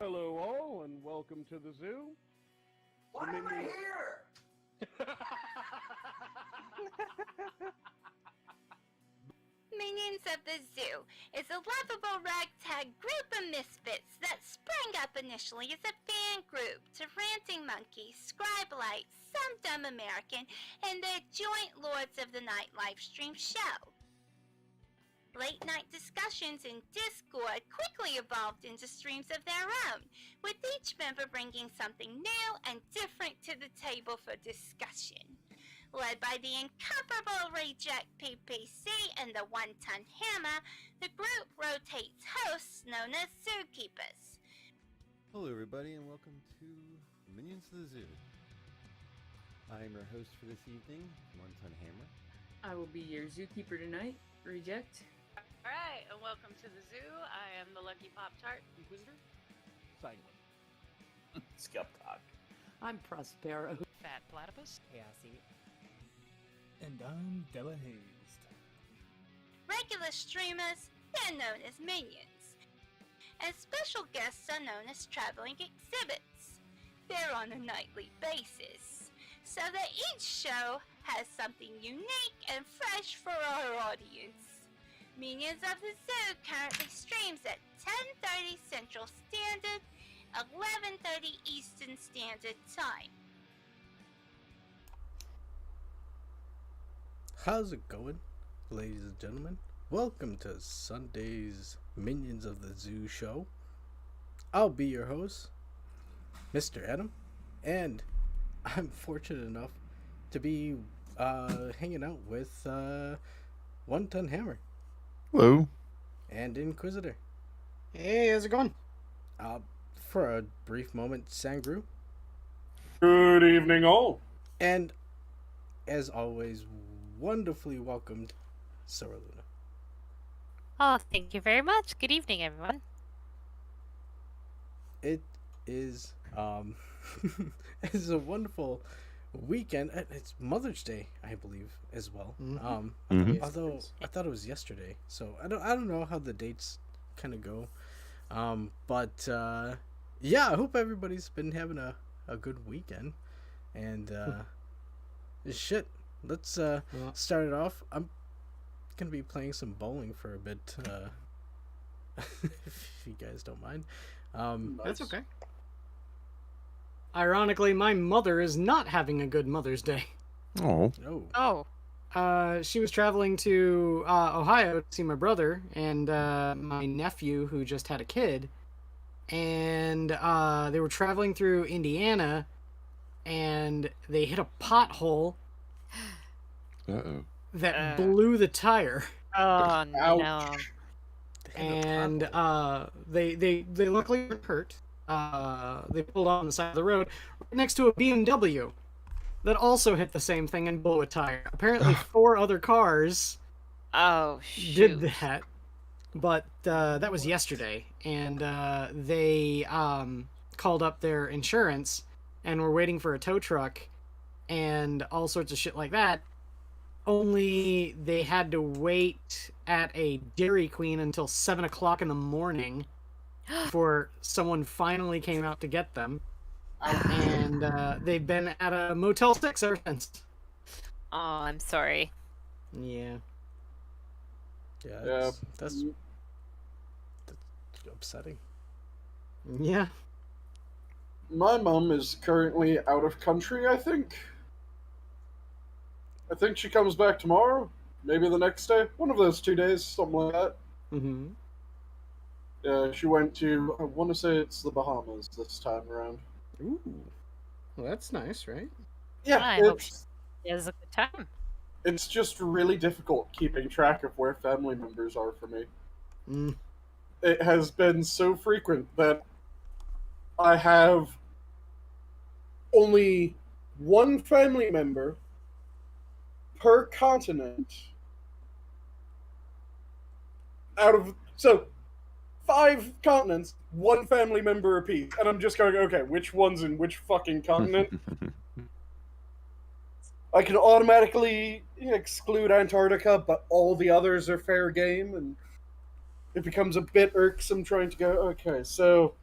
Hello, all, and welcome to the zoo. Why am I here? Minions of the Zoo is a lovable ragtag group of misfits that sprang up initially as a fan group to Ranting Monkey, Scribelite, Some Dumb American, and their joint Lords of the Night livestream show. Late night discussions in Discord quickly evolved into streams of their own, with each member bringing something new and different to the table for discussion. Led by the incomparable Reject PPC and the One-Ton Hammer, the group rotates hosts known as Zookeepers. Hello everybody and welcome to Minions of the Zoo. I am your host for this evening, One-Ton Hammer. I will be your zookeeper tonight, Reject. Alright, and welcome to the zoo. I am the Lucky Pop-Tart Inquisitor. Sanguine. Skep, Tock. I'm Prospero. Fat Platypus. Chaosy. And I'm Delahazed. Regular streamers, they're known as Minions. And special guests are known as traveling exhibits. They're on a nightly basis, so that each show has something unique and fresh for our audience. Minions of the Zoo currently streams at 10:30 Central Standard, 11:30 Eastern Standard Time. How's it going, ladies and gentlemen? Welcome to Sunday's Minions of the Zoo show. I'll be your host, Mr. Adam, and I'm fortunate enough to be hanging out with One-Ton Hammer. Hello. And Inquisitor. Hey, how's it going? For a brief moment, Sangru. Good evening, all. And, as always, wonderfully welcomed, Sora Luna. Oh, thank you very much. Good evening, everyone. It is it's a wonderful weekend. It's Mother's Day, I believe, as well. Although I thought it was yesterday, so I don't know how the dates kind of go. But yeah, I hope everybody's been having a good weekend. And shit, let's start it off. I'm gonna be playing some bowling for a bit, if you guys don't mind. That's okay. Ironically, my mother is not having a good Mother's Day. Oh. Oh, She was traveling to Ohio to see my brother and my nephew who just had a kid. And they were traveling through Indiana and they hit a pothole Uh-oh. that blew the tire. oh no. And they luckily weren't hurt. They pulled on the side of the road right next to a BMW that also hit the same thing and blew a tire. Apparently 4 other cars Oh, shoot. did that, but that was yesterday, and they called up their insurance and were waiting for a tow truck and all sorts of shit like that. Only they had to wait at a Dairy Queen until 7 o'clock in the morning before someone finally came out to get them. And they've been at a Motel 6 ever since. Oh, I'm sorry. Yeah. Yeah, that's upsetting. Yeah. My mom is currently out of country, I think. I think she comes back tomorrow, maybe the next day. One of those 2 days, something like that. Mm-hmm. Yeah, she went to, I want to say it's the Bahamas this time around. Ooh. Well, that's nice, right? I Yeah, hope It was a good time. it's just really difficult keeping track of where family members are for me. Mm. It has been so frequent that I have only one family member per continent out of 5 continents, one family member apiece, and I'm just going, okay, which one's in which fucking continent? I can automatically exclude Antarctica, but all the others are fair game, and it becomes a bit irksome trying to go, okay, so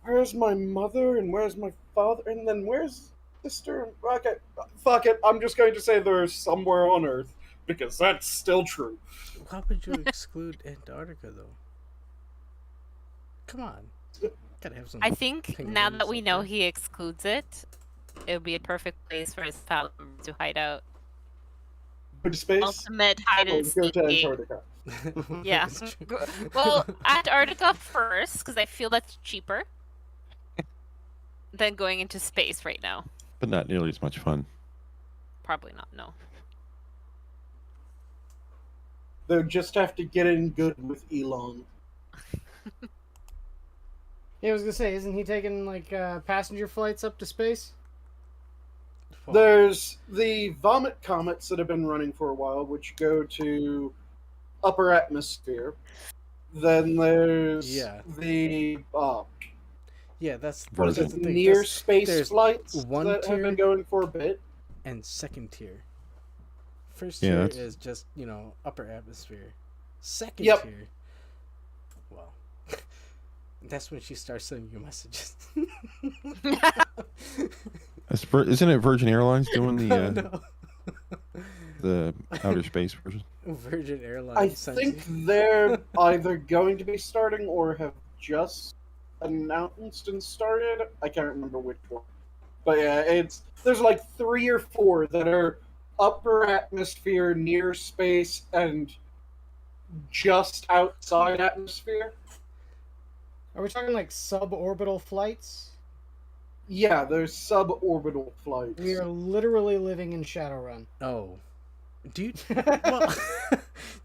where's my mother and where's my father and then where's sister? Okay, fuck it. I'm just going to say they're somewhere on Earth because that's still true. Why would you exclude Antarctica though? Come on, gotta have some. I think now that we penguins know up there. he excludes it, it would be a perfect place for his family to hide out. Go to space. Ultimate hide Or and go to seeking. Antarctica. Yeah. That's true. Well, Antarctica first, because I feel that's cheaper than going into space right now. But not nearly as much fun. Probably not, no. They'll just have to get in good with Elon. Yeah, I was gonna say, isn't he taking like passenger flights up to space? There's the Vomit Comets that have been running for a while, which go to upper atmosphere. Then there's Yeah. the Yeah, that's what is Virgin. it, the thing. near There's- space there's flights one that have tier- been going for a bit. and second tier. First Yeah, tier that's- is just, upper atmosphere. Second Yep. tier. Well, that's when she starts sending you messages. Isn't it Virgin Airlines doing the Oh, no. the outer space version? Virgin Airlines. I sends think you- they're either going to be starting or have just announced and started. I can't remember which one. But yeah, there's like 3 or 4 that are upper atmosphere, near space, and just outside atmosphere. Are we talking like suborbital flights? Yeah, there's suborbital flights. We are literally living in Shadowrun. Oh. Do you well,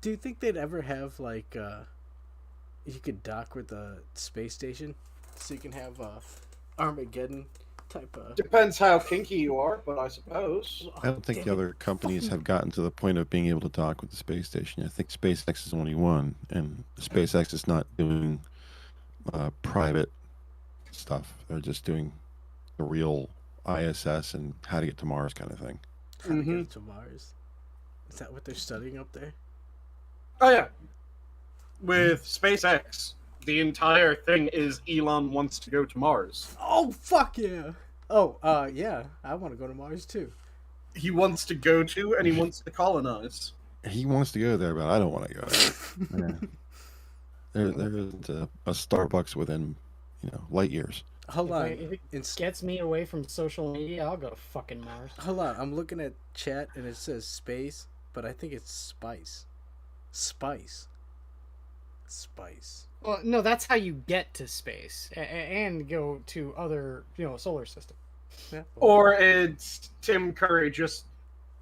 do you think they'd ever have like you could dock with a space station so you can have Armageddon type of Depends how kinky you are, but I suppose. I don't think the other companies have gotten to the point of being able to dock with the space station. I think SpaceX is only one, and SpaceX is not doing private stuff. They're just doing the real ISS and how to get to Mars kind of thing. how to Mhm. get to Mars. Is that what they're studying up there? Oh yeah. With SpaceX, the entire thing is Elon wants to go to Mars. Oh fuck yeah! Oh yeah, I want to go to Mars too. He wants to go to and he wants to colonize. He wants to go there, but I don't want to go there. Yeah. There isn't a Starbucks within, light years. Hold on, If it It's- gets me away from social media, I'll go to fucking Mars. hold on. I'm looking at chat and it says space, but I think it's spice. Spice. Well, no, that's how you get to space and go to other, solar system. Yeah. Or it's Tim Curry just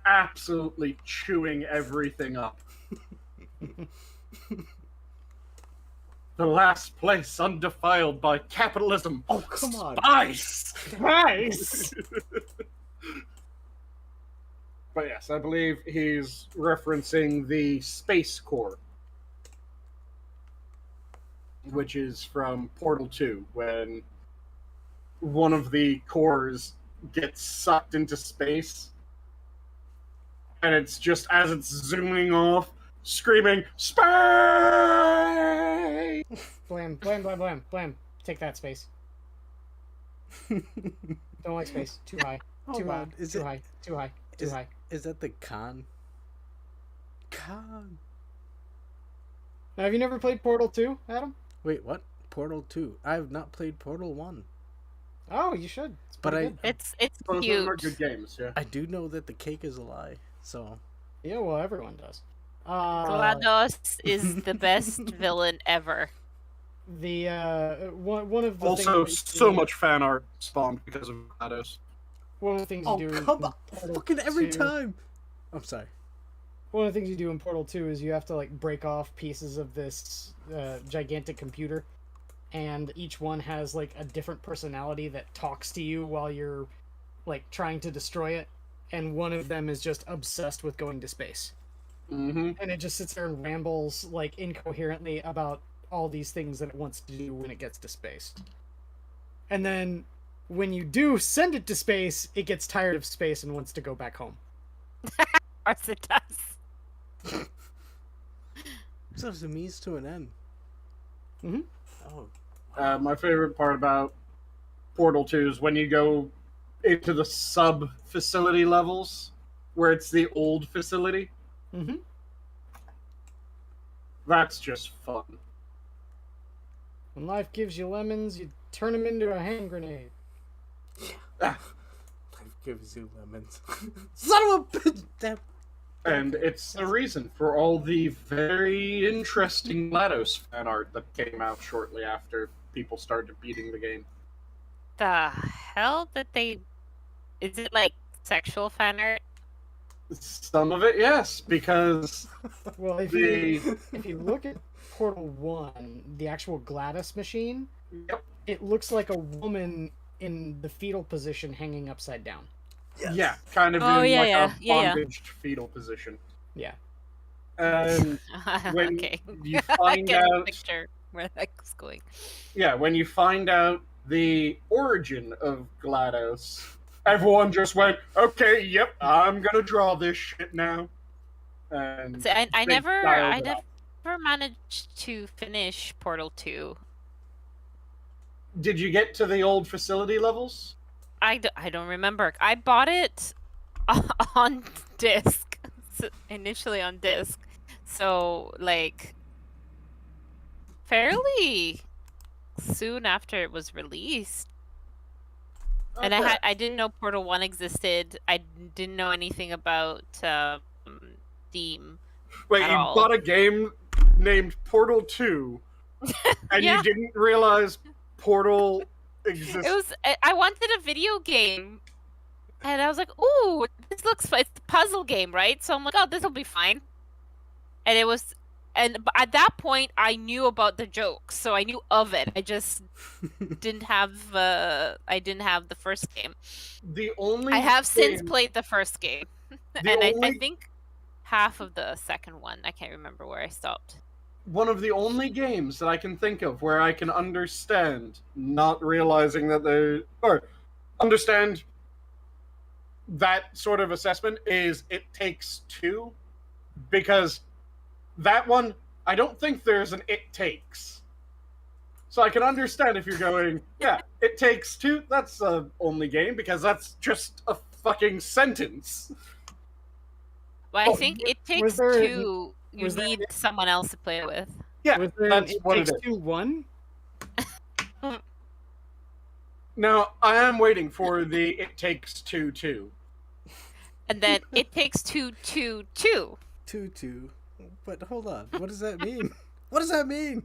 absolutely chewing everything up. The last place undefiled by capitalism. Oh, come on. Spice! Spice! But yes, I believe he's referencing the Space Core, which is from Portal 2, when one of the cores gets sucked into space, and it's just as it's zooming off, screaming, "Space!" Blam, blam, blam, blam, blam. Take that, space. Don't like space. Too high. Hold Too high. on, is Too it- high. Too high. Too is- high. Is that the con? Con. Now, have you never played Portal 2, Adam? Wait, what? Portal 2. I have not played Portal 1. Oh, you should. It's But pretty I- good. It's Both of them are cute. good games, yeah. I do know that the cake is a lie, so. Yeah, well, everyone does. GLaDOS is the best villain ever. The one of the Also, things that you so do- much fan art spawned because of GLaDOS. One of the things Oh, you do. come in on! Portal Fucking every 2 time! I'm sorry. One of the things you do in Portal 2 is you have to like break off pieces of this gigantic computer, and each one has like a different personality that talks to you while you're like trying to destroy it, and one of them is just obsessed with going to space. Mm-hmm. And it just sits there and rambles like incoherently about all these things that it wants to do when it gets to space. And then when you do send it to space, it gets tired of space and wants to go back home. Of course it does. So it's a means to an end. Mhm. Oh. My favorite part about Portal 2 is when you go into the sub-facility levels, where it's the old facility. Mm-hmm. That's just fun. When life gives you lemons, you turn them into a hand grenade. Ah. Life gives you lemons. Son of a bitch! Damn. And it's the reason for all the very interesting GLaDOS fan art that came out shortly after people started beating the game. The hell did they? Is it like sexual fan art? Some of it, yes, because Well, if you look at Portal 1, the actual GLaDOS machine, Yep. it looks like a woman in the fetal position hanging upside down. Yes. Yeah, kind of Oh, in yeah, like yeah, a yeah, yeah. bondaged fetal position. Yeah. And when Okay. you I find get a out, picture where that's going. yeah, when you find out the origin of GLaDOS, everyone just went, "Okay, yep, I'm gonna draw this shit now." And So I they never dialed it up. managed to finish Portal 2. Did you get to the old facility levels? I don't remember. I bought it on disc, initially on disc. So, like, fairly soon after it was released. And Okay. I didn't know Portal 1 existed. I didn't know anything about Steam. Wait, at you all. bought a game named Portal 2, and Yeah. you didn't realize Portal existed? It was. I wanted a video game, and I was like, "Ooh, this looks fun." It's a puzzle game, right? So I'm like, "Oh, this will be fine." And it was, and at that point, I knew about the jokes, so I knew of it. I just didn't have. I didn't have the first game. The only I have since game- played the first game, The and I only- think half of the second one. I can't remember where I stopped. one of the only games that I can think of where I can understand not realizing that or understand that sort of assessment is It Takes Two, because that one, I don't think there's an It Takes. So I can understand if you're going, yeah, It Takes Two, that's the only game, because that's just a fucking sentence. But Oh, I think it takes was there- two. You was there- need someone else to play with. Yeah, Was there that's It what Takes it is. Two 1? Now, I am waiting for the It Takes Two 2. And then it takes two. 2-2. But hold on. What does that mean? What does that mean?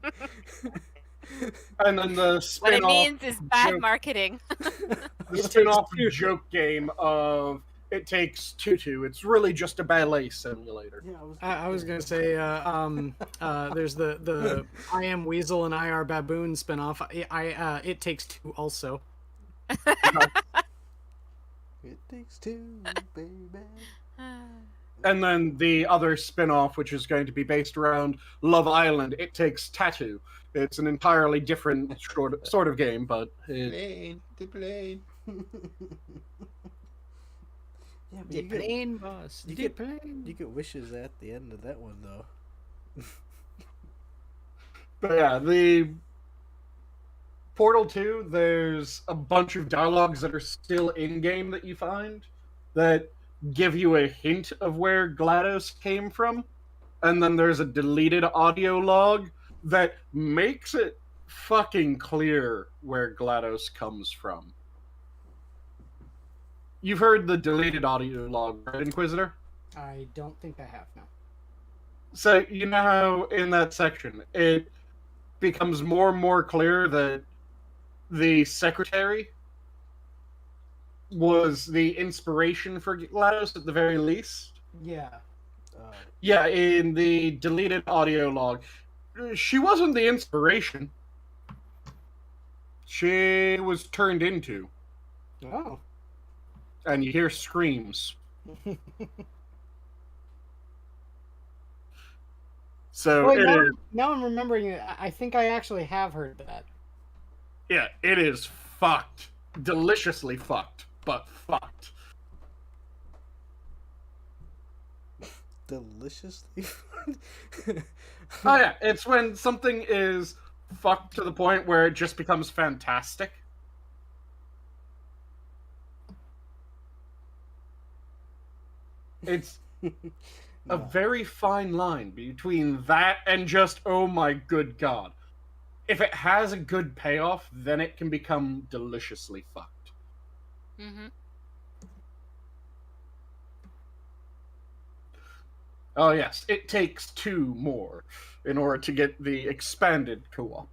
And then the What spin-off, it means is bad joke- marketing. the spin-off joke game of It Takes Two. It's really just a ballet simulator. Yeah, I was gonna say, there's the I Am Weasel and IR Baboon spinoff. It Takes Two also. It takes two, baby. And then the other spin-off, which is going to be based around Love Island, It Takes Tattoo. It's an entirely different sort of game, but The plane. Yeah, but The you get, plane boss. you The get- plane. you get wishes at the end of that one, though. But yeah, the Portal 2, there's a bunch of dialogues that are still in-game that you find that give you a hint of where GLaDOS came from. And then there's a deleted audio log that makes it fucking clear where GLaDOS comes from. You've heard the deleted audio log, right, Inquisitor? I don't think I have now. So, you know how in that section, it becomes more and more clear that the secretary was the inspiration for GLaDOS at the very least? Yeah. Yeah, in the deleted audio log. She wasn't the inspiration. She was turned into. Oh. And you hear screams. So Wait, it now, is. now I'm remembering it. I think I actually have heard that. Yeah, it is fucked. Deliciously fucked, but fucked. Deliciously. Oh yeah, it's when something is fucked to the point where it just becomes fantastic. It's a very fine line between that and just, oh my good god. If it has a good payoff, then it can become deliciously fucked. Mm-hmm. Oh yes, it takes 2 more in order to get the expanded co-op.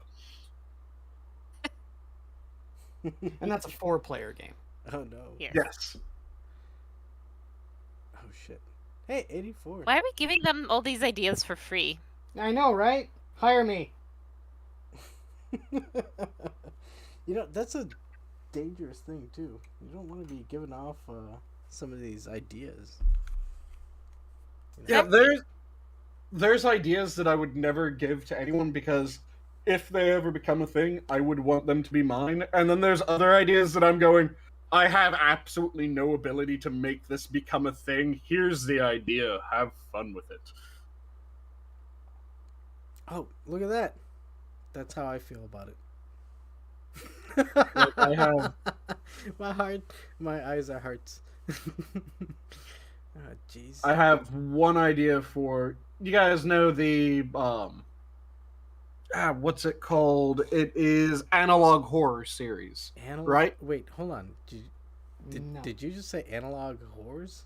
And that's a 4-player game. Oh no. Yes. Oh shit. Hey, 84. Why are we giving them all these ideas for free? I know, right? Hire me. You know, that's a dangerous thing too. You don't want to be giving off some of these ideas. Yeah, there's ideas that I would never give to anyone because if they ever become a thing, I would want them to be mine. And then there's other ideas that I'm going, I have absolutely no ability to make this become a thing. Here's the idea. Have fun with it. Oh, look at that. That's how I feel about it. Like, I have... My eyes are hearts. Oh, jeez. I have one idea for... You guys know the... what's it called? It is Analog Horror series, right? Wait, hold on. No. Did you just say analog horrors?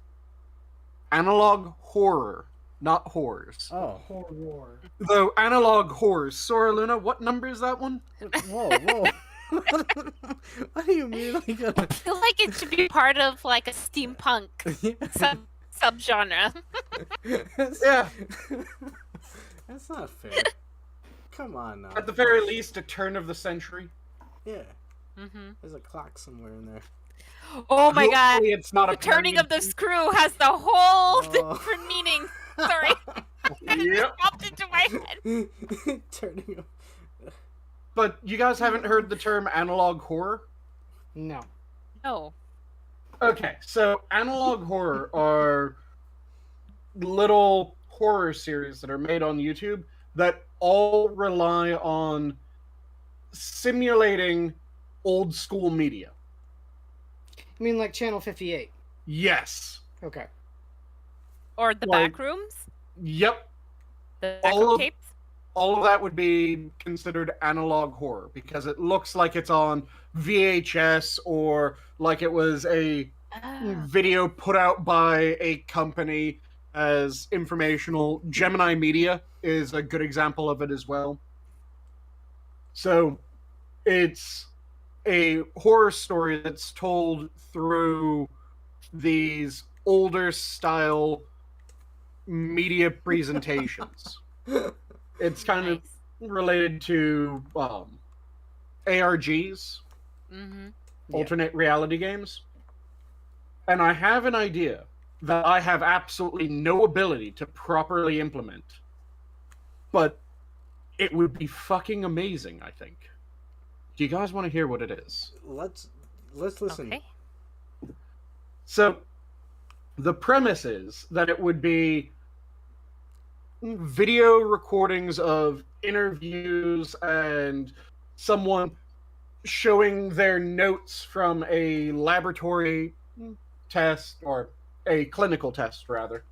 Analog Horror, not horrors. Oh. Horror. Though Analog Horrors. Sora Luna, what number is that one? Whoa. What do you mean? Like I feel like it should be part of like a steampunk subgenre. Yeah. That's not fair. Come on now. At the very least, a turn of the century. Yeah. Mm-hmm. There's a clock somewhere in there. Oh my god! Hopefully it's not The a turning period of the screw has the whole Oh. different meaning. Sorry. It Yep. just popped into my head. Turning up. But you guys haven't heard the term analog horror? No. No. Okay, so analog horror are little horror series that are made on YouTube that all rely on simulating old school media. You mean like Channel 58? Yes. Okay. Or the Like- back rooms? Yep. The all backroom of- tapes? All of that would be considered analog horror because it looks like it's on VHS or like it was a video put out by a company as informational. Gemini Media is a good example of it as well. So it's a horror story that's told through these older style media presentations. It's kind of related to ARGs, Mm-hmm. alternate reality games. And I have an idea that I have absolutely no ability to properly implement. But it would be fucking amazing, I think. Do you guys want to hear what it is? Let's listen. Okay. So, the premise is that it would be video recordings of interviews and someone showing their notes from a laboratory test, or a clinical test, rather,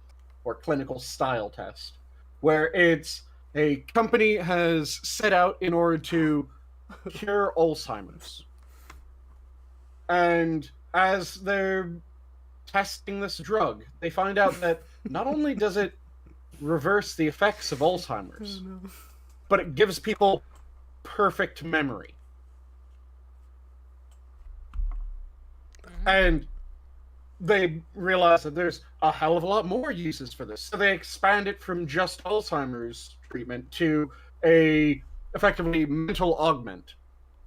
or clinical style test, where it's a company has set out in order to cure Alzheimer's. And as they're testing this drug, they find out that not only does it reverse the effects of Alzheimer's, but it gives people perfect memory. And they realize that there's a hell of a lot more uses for this. So they expand it from just Alzheimer's treatment to a effectively mental augment,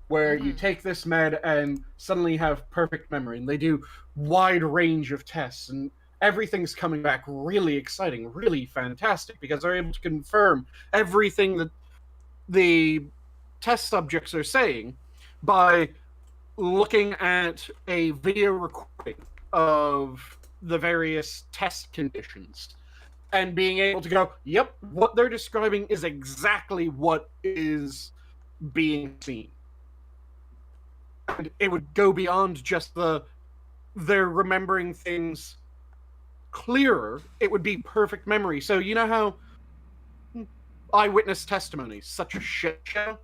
where you take this med and suddenly have perfect memory. And they do wide range of tests, and everything's coming back really exciting, really fantastic, because they're able to confirm everything that the test subjects are saying by looking at a video recording of the various test conditions and being able to go, yep, what they're describing is exactly what is being seen. And it would go beyond just they're remembering things clearer, it would be perfect memory. So you know how eyewitness testimony is such a shit show?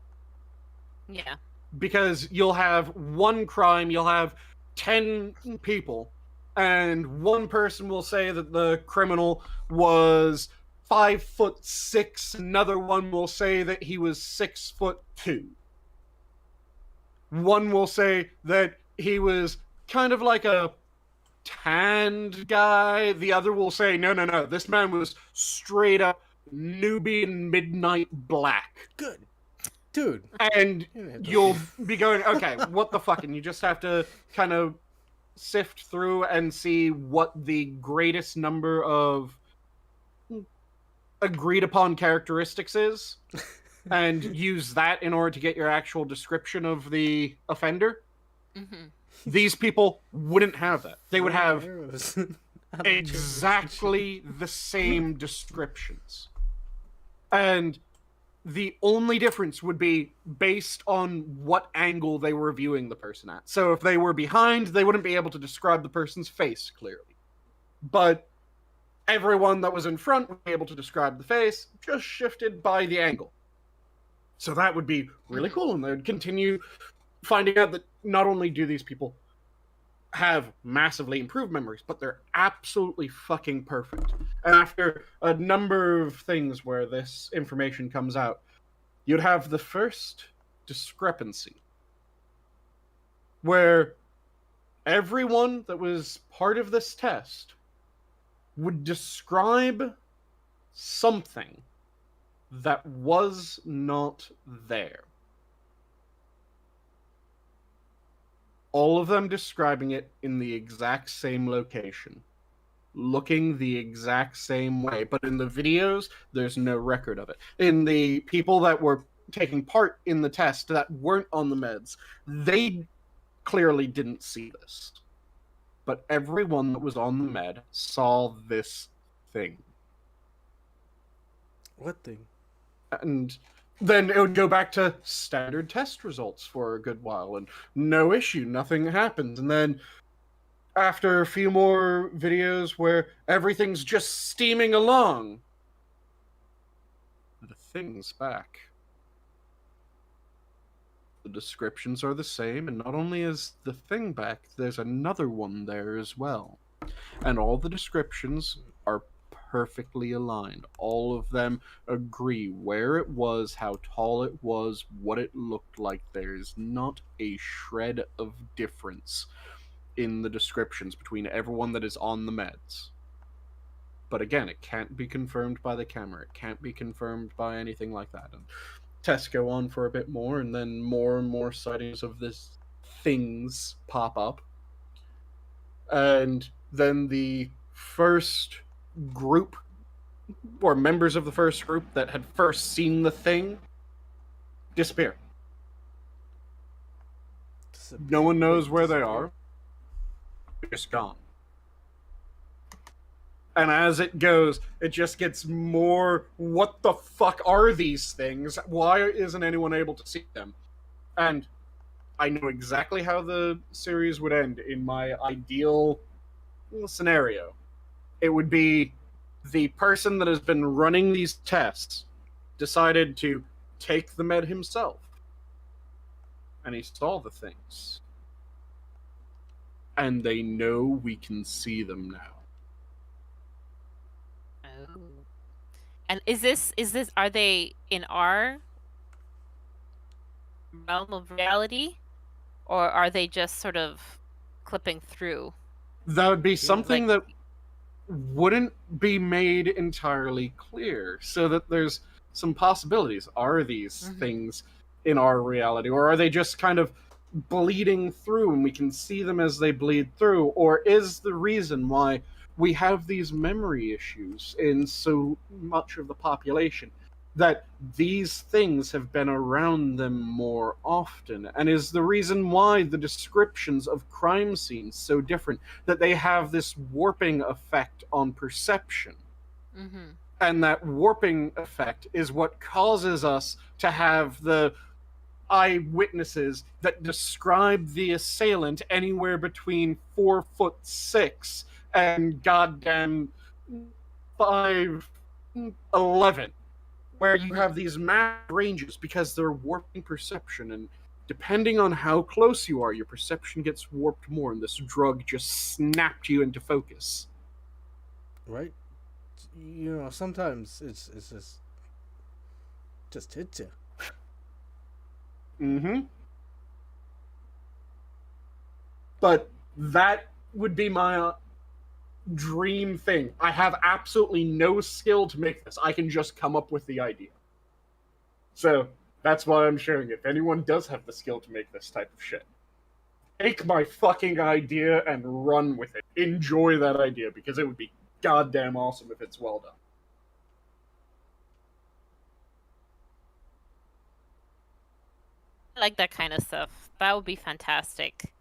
Yeah. Because you'll have one crime, you'll have 10 people, and one person will say that the criminal was 5'6", another one will say that he was 6'2". One will say that he was kind of like a tanned guy. The other will say, no, this man was straight up Nubian midnight black. Good. Dude. And you'll be going, okay, what the fuck? And you just have to kind of sift through and see what the greatest number of agreed upon characteristics is, and use that in order to get your actual description of the offender. Mm-hmm. These people wouldn't have that. They would have exactly the same descriptions. And the only difference would be based on what angle they were viewing the person at. So if they were behind, they wouldn't be able to describe the person's face clearly. But everyone that was in front would be able to describe the face, just shifted by the angle. So that would be really cool, and they would continue finding out that not only do these people have massively improved memories, but they're absolutely fucking perfect. And after a number of things where this information comes out, you'd have the first discrepancy where everyone that was part of this test would describe something that was not there. All of them describing it in the exact same location, looking the exact same way, but in the videos, there's no record of it. In the people that were taking part in the test that weren't on the meds, they clearly didn't see this. But everyone that was on the med saw this thing. What thing? And then it would go back to standard test results for a good while, and no issue, nothing happens. And then after a few more videos where everything's just steaming along, the thing's back. The descriptions are the same, and not only is the thing back, there's another one there as well. And all the descriptions are perfectly aligned. All of them agree where it was, how tall it was, what it looked like. There's not a shred of difference in the descriptions between everyone that is on the meds. But again, it can't be confirmed by the camera. It can't be confirmed by anything like that. And tests go on for a bit more, and then more and more sightings of this things pop up. And then the first group, or members of the first group that had first seen the thing, disappear. No one knows where they are. They're just gone. And as it goes, it just gets more, what the fuck are these things? Why isn't anyone able to see them? And I know exactly how the series would end in my ideal scenario. It would be the person that has been running these tests decided to take the med himself. And he saw the things. And they know we can see them now. Oh. And are they in our realm of reality? Or are they just sort of clipping through? That would be something that wouldn't be made entirely clear, so that there's some possibilities. Are these things in our reality, or are they just kind of bleeding through and we can see them as they bleed through? Or is the reason why we have these memory issues in so much of the population that these things have been around them more often? And is the reason why the descriptions of crime scenes so different, that they have this warping effect on perception? And that warping effect is what causes us to have the eyewitnesses that describe the assailant anywhere between 4'6" and goddamn 511, where you have these massive ranges because they're warping perception, and depending on how close you are, your perception gets warped more, and this drug just snapped you into focus. Right? You know, sometimes it's just hits you. Mm-hmm. But that would be my dream thing. I have absolutely no skill to make this. I can just come up with the idea. So that's why I'm sharing it. If anyone does have the skill to make this type of shit, take my fucking idea and run with it. Enjoy that idea, because it would be goddamn awesome if it's well done. I like that kind of stuff. That would be fantastic.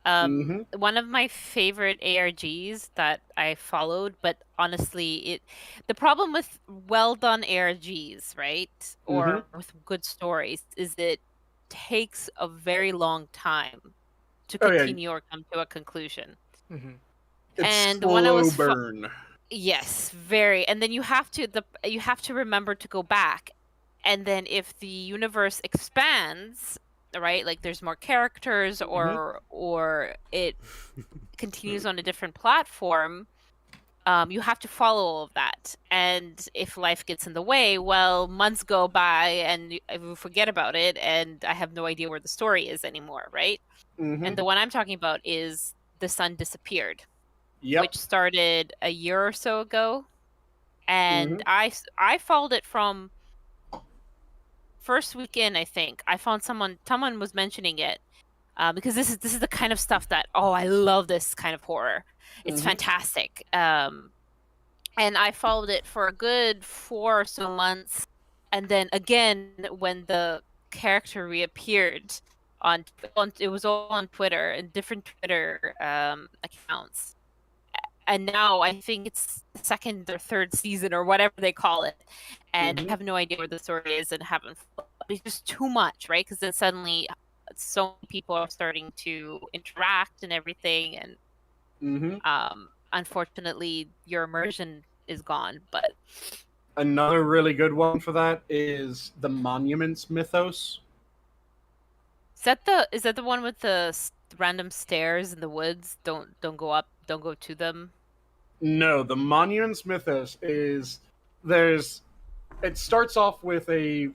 Mm-hmm. One of my favorite ARGs that I followed, but honestly, the problem with well done ARGs, right, or with good stories, is it takes a very long time to continue or come to a conclusion. Mm-hmm. It's and slow when I was burn. Yes, very. And then you have to remember to go back, and then if the universe expands, right, like there's more characters, or it continues on a different platform, you have to follow all of that. And if life gets in the way, well, months go by and you forget about it, and I have no idea where the story is anymore, right? And the one I'm talking about is The Sun Disappeared, which started a year or so ago. And I followed it from first weekend, I think. I found someone was mentioning it, because this is the kind of stuff that, I love this kind of horror. It's fantastic. And I followed it for a good 4 or so months, and then again when the character reappeared it was all on Twitter and different Twitter accounts. And now I think it's the 2nd or 3rd season or whatever they call it, and I have no idea where the story is and haven't. It's just too much, right? Because then suddenly, so many people are starting to interact and everything, and unfortunately, your immersion is gone. But another really good one for that is the Monuments mythos. Is that the one with the random stairs in the woods? Don't go up. Don't go to them. No, the Monuments mythos is it starts off with a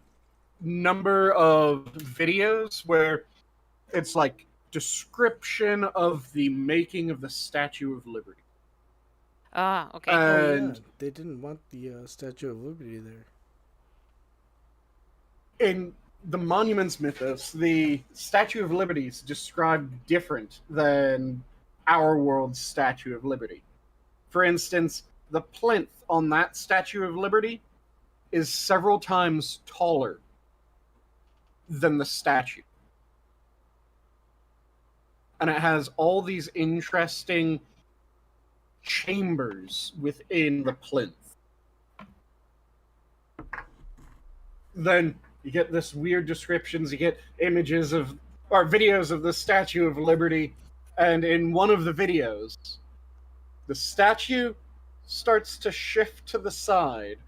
number of videos where it's like description of the making of the Statue of Liberty. Ah, okay. And they didn't want the Statue of Liberty there. In the Monuments mythos, the Statue of Liberty is described different than our world's Statue of Liberty. For instance, the plinth on that Statue of Liberty is several times taller than the statue. And it has all these interesting chambers within the plinth. Then you get this weird descriptions, you get images of, or videos of the Statue of Liberty, and in one of the videos, the statue starts to shift to the side,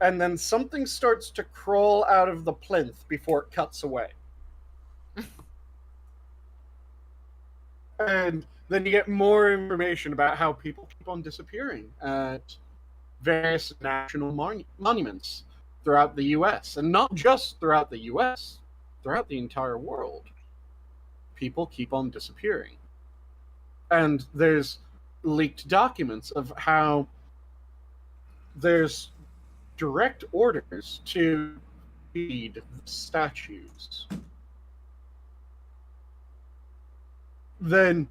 and then something starts to crawl out of the plinth before it cuts away. And then you get more information about how people keep on disappearing at various national monuments throughout the U.S. And not just throughout the U.S., throughout the entire world. People keep on disappearing. And there's leaked documents of how there's direct orders to feed the statues. Then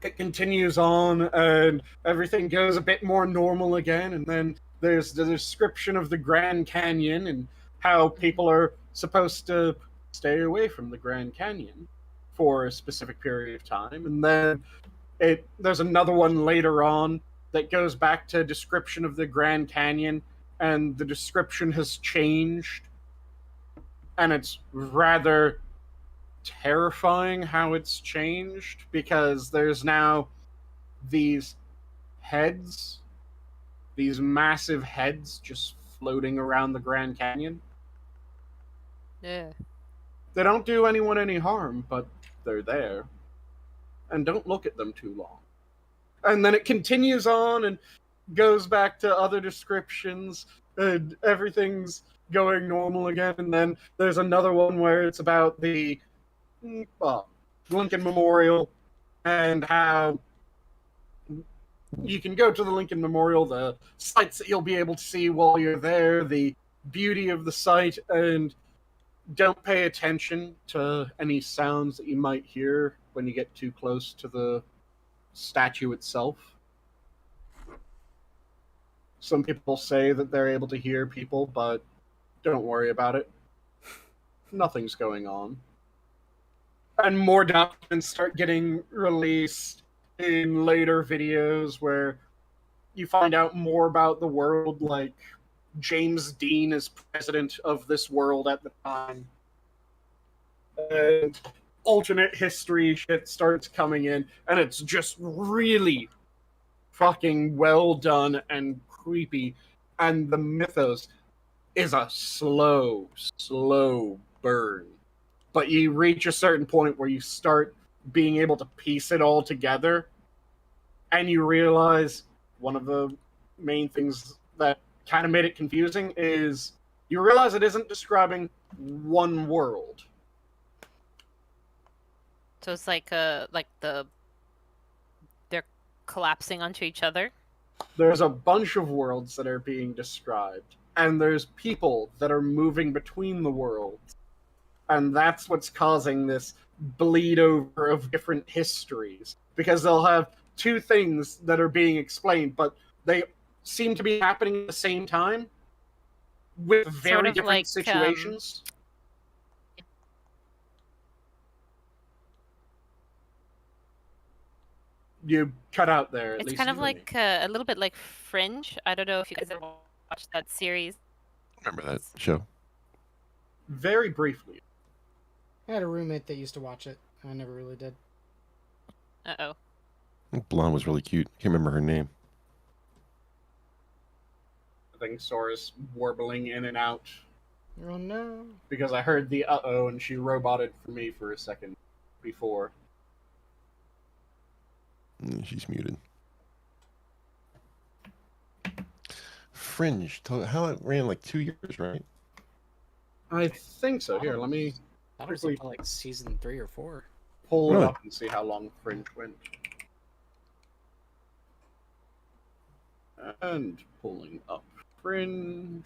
it continues on, and everything goes a bit more normal again, and then there's the description of the Grand Canyon and how people are supposed to stay away from the Grand Canyon for a specific period of time. And then there's another one later on that goes back to a description of the Grand Canyon, and the description has changed, and it's rather terrifying how it's changed, because there's now these heads, these massive heads just floating around the Grand Canyon. Yeah. They don't do anyone any harm, but they're there. And don't look at them too long. And then it continues on and goes back to other descriptions, and everything's going normal again. And then there's another one where it's about the Lincoln Memorial and how you can go to the Lincoln Memorial, the sights that you'll be able to see while you're there, the beauty of the site, and don't pay attention to any sounds that you might hear when you get too close to the statue itself. Some people say that they're able to hear people, but don't worry about it. Nothing's going on. And more documents start getting released in later videos where you find out more about the world, like James Dean is president of this world at the time. And alternate history shit starts coming in, and it's just really fucking well done and creepy. And the mythos is a slow burn. But you reach a certain point where you start being able to piece it all together, and you realize one of the main things that kind of made it confusing is you realize it isn't describing one world. So it's like they're collapsing onto each other. There's a bunch of worlds that are being described, and there's people that are moving between the worlds. And that's what's causing this bleed over of different histories. Because they'll have two things that are being explained, but they seem to be happening at the same time with very Sort of different like, situations. You cut out there. At It's least kind of for like me. a little bit like Fringe. I don't know if you guys ever watched that series. Remember that show? Very briefly. I had a roommate that used to watch it. I never really did. Uh-oh. Blonde was really cute. Can't remember her name. I think Sora's warbling in and out Oh no. because I heard the uh-oh and she roboted for me for a second before. She's muted. Fringe. How it ran like 2 years, right? I think so. Here, let me I don't know, like season 3 or 4. pull it Really? up and see how long Fringe went. And pulling up Fringe.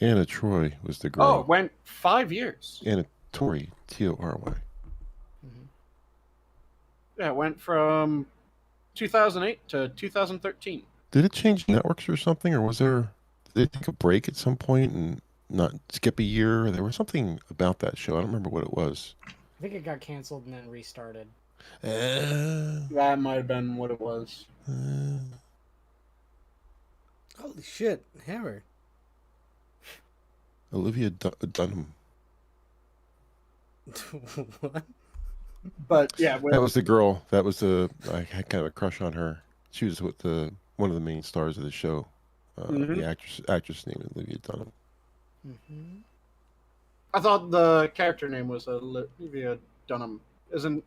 Anna Troy was the girl. Oh, it went 5 years. Anna Tory, Tory. Yeah, it went from 2008 to 2013. Did it change networks or something, or was there? Did they take a break at some point and not skip a year? There was something about that show. I don't remember what it was. I think it got canceled and then restarted. That might have been what it was. Holy shit, Hammer. Olivia Dunham. What? But yeah, That was the girl. That was I had kind of a crush on her. She was with one of the main stars of the show. The actress name is Olivia Dunham. Mm-hmm. I thought the character name was Olivia Dunham. Isn't?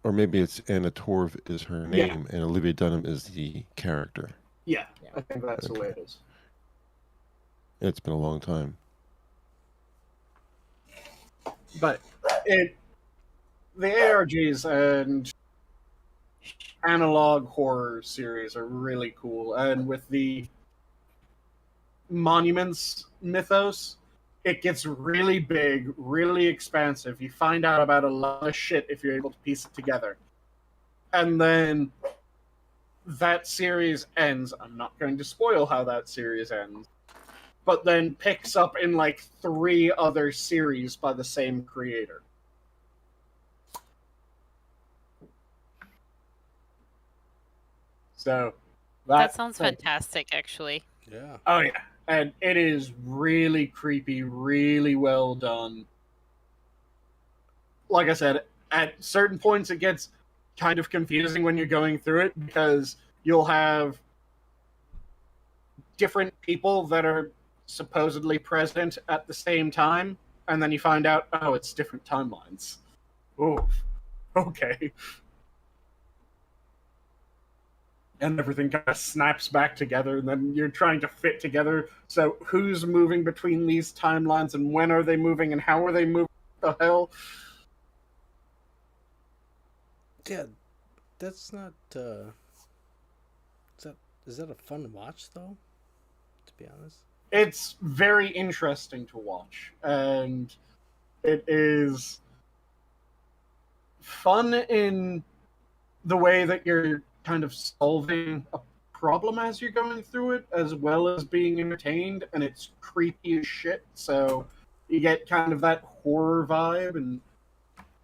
Or maybe it's Anna Torv is her Yeah. name, and Olivia Dunham is the character. Yeah, I think that's the way it is. It's been a long time. But the ARGs and analog horror series are really cool, and with the monuments mythos, it gets really big, really expansive. You find out about a lot of shit if you're able to piece it together. And then that series ends. I'm not going to spoil how that series ends. But then picks up in like 3 other series by the same creator. So That sounds fantastic, actually. Yeah. Oh yeah, and it is really creepy, really well done. Like I said, at certain points it gets kind of confusing when you're going through it, because you'll have different people that are supposedly present at the same time, and then you find out, oh, it's different timelines. Oh, okay. And everything kind of snaps back together, and then you're trying to fit together. So who's moving between these timelines, and when are they moving, and how are they moving? What the hell? Yeah, that's not. Is that a fun watch though? To be honest, It's very interesting to watch, and it is fun in the way that you're kind of solving a problem as you're going through it, as well as being entertained, and it's creepy as shit, so you get kind of that horror vibe. And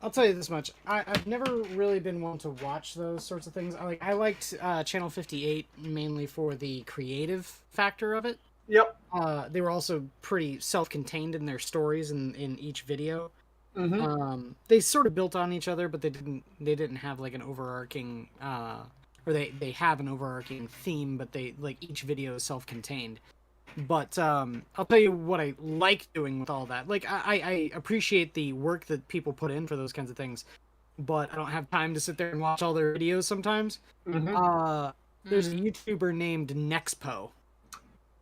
I'll tell you this much: I've never really been one to watch those sorts of things. I liked Channel 58 mainly for the creative factor of it. yep. They were also pretty self-contained in their stories in each video. They sort of built on each other, but they didn't have like an overarching or they have an overarching theme, but they like each video is self-contained. But I'll tell you what I like doing with all that. Like I appreciate the work that people put in for those kinds of things, but I don't have time to sit there and watch all their videos sometimes. There's a YouTuber named Nexpo.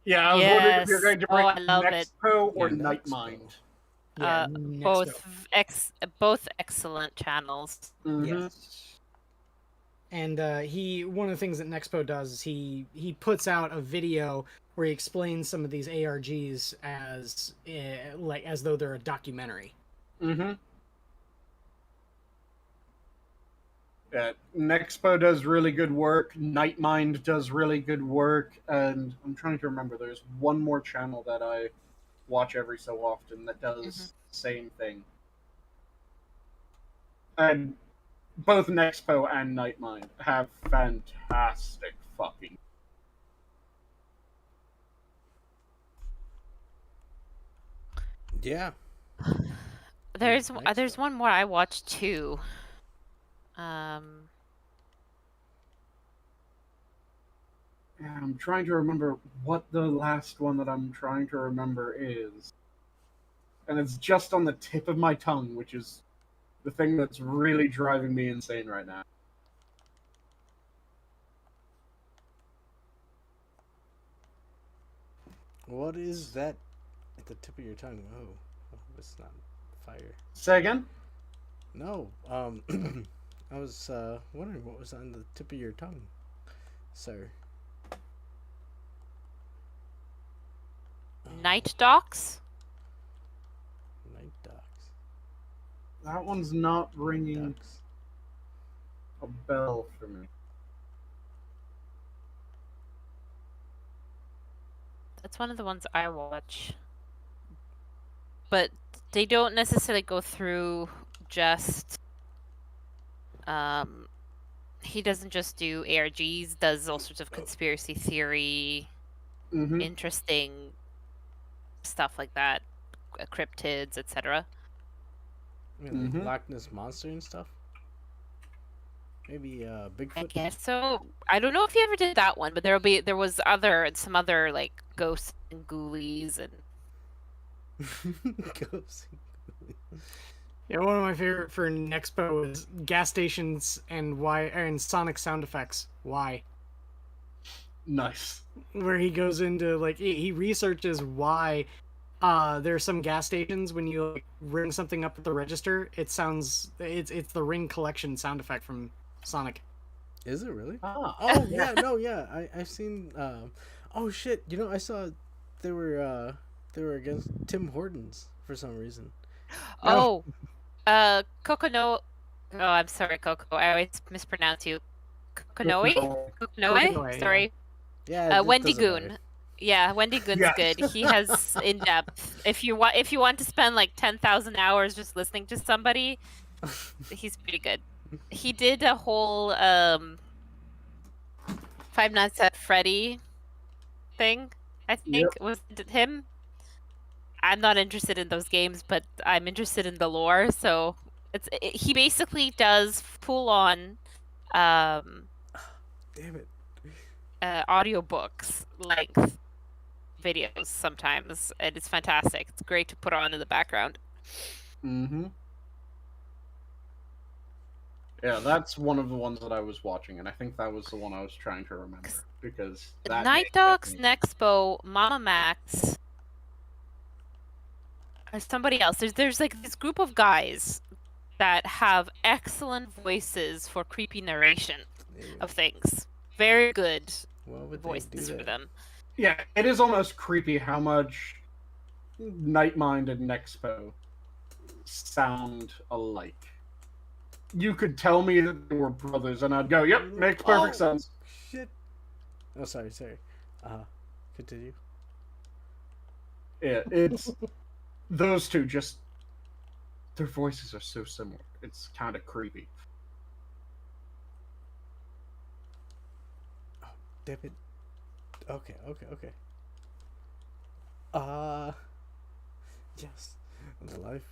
Yeah, I was wondering if you're Yes. going to Oh, bring I love it. Nexpo or Yeah, Nightmind. Yeah, both excellent channels. Yes. And one of the things that Nexpo does is he puts out a video where he explains some of these ARGs as like as though they're a documentary. Yeah, Nexpo does really good work. Nightmind does really good work, and I'm trying to remember. There's one more channel that I watch every so often that does the same thing. And both Nexpo and Nightmind have fantastic fucking. yeah. There's Next there's one more I watched too. Yeah, I'm trying to remember what the last one that I'm trying to remember is. And it's just on the tip of my tongue, which is the thing that's really driving me insane right now. What is that at the tip of your tongue? Oh, it's not fire. Say again? No. I was wondering what was on the tip of your tongue, sir. Night Docs. Night Docs. That one's not ringing Ducks. a bell for me. That's one of the ones I watch. But they don't necessarily go through just he doesn't just do ARGs, does all sorts of conspiracy theory, interesting stuff like that, cryptids, etc. Like Loch Ness Monster and stuff. Maybe I Bigfoot. guess so. I don't know if he ever did that one, but there was some other like ghosts and ghoulies and Ghosts. Yeah, one of my favorite for Nexpo is gas stations and Sonic sound effects. Why? Nice. Where he goes into like he researches why there's some gas stations when you like, ring something up at the register, it's the ring collection sound effect from Sonic. Is it really? Ah. Oh yeah, no, yeah. I've seen. Oh shit! You know, I saw they were against Tim Hortons for some reason. oh, Kokono. Oh, I'm sorry, Coco. I always mispronounce you. Kokonoe? Kokonoe, Sorry. Yeah. Wendy doesn't Goon. matter. Yeah, Wendy Goon's Yes. good. He has in depth. If you want to spend like 10,000 hours just listening to somebody, he's pretty good. He did a whole Five Nights at Freddy thing. I think was it him. I'm not interested in those games, but I'm interested in the lore. So he basically does full on Damn it. audiobooks length videos sometimes, and it's fantastic. It's great to put on in the background. Mm-hmm. Yeah, that's one of the ones that I was watching, and I think that was the one I was trying to remember because that Night Dogs, Nexpo, Mama Max, somebody else. There's like this group of guys that have excellent voices for creepy narration of things. Very good voices for them. Yeah, it is almost creepy how much Nightmind and Nexpo sound alike. You could tell me that they were brothers, and I'd go, "Yep, makes perfect sense." Shit. Oh, sorry. Continue. Yeah, it's those two. Just their voices are so similar. It's kind of creepy. Oh, damn it. Okay. Yes, I'm alive.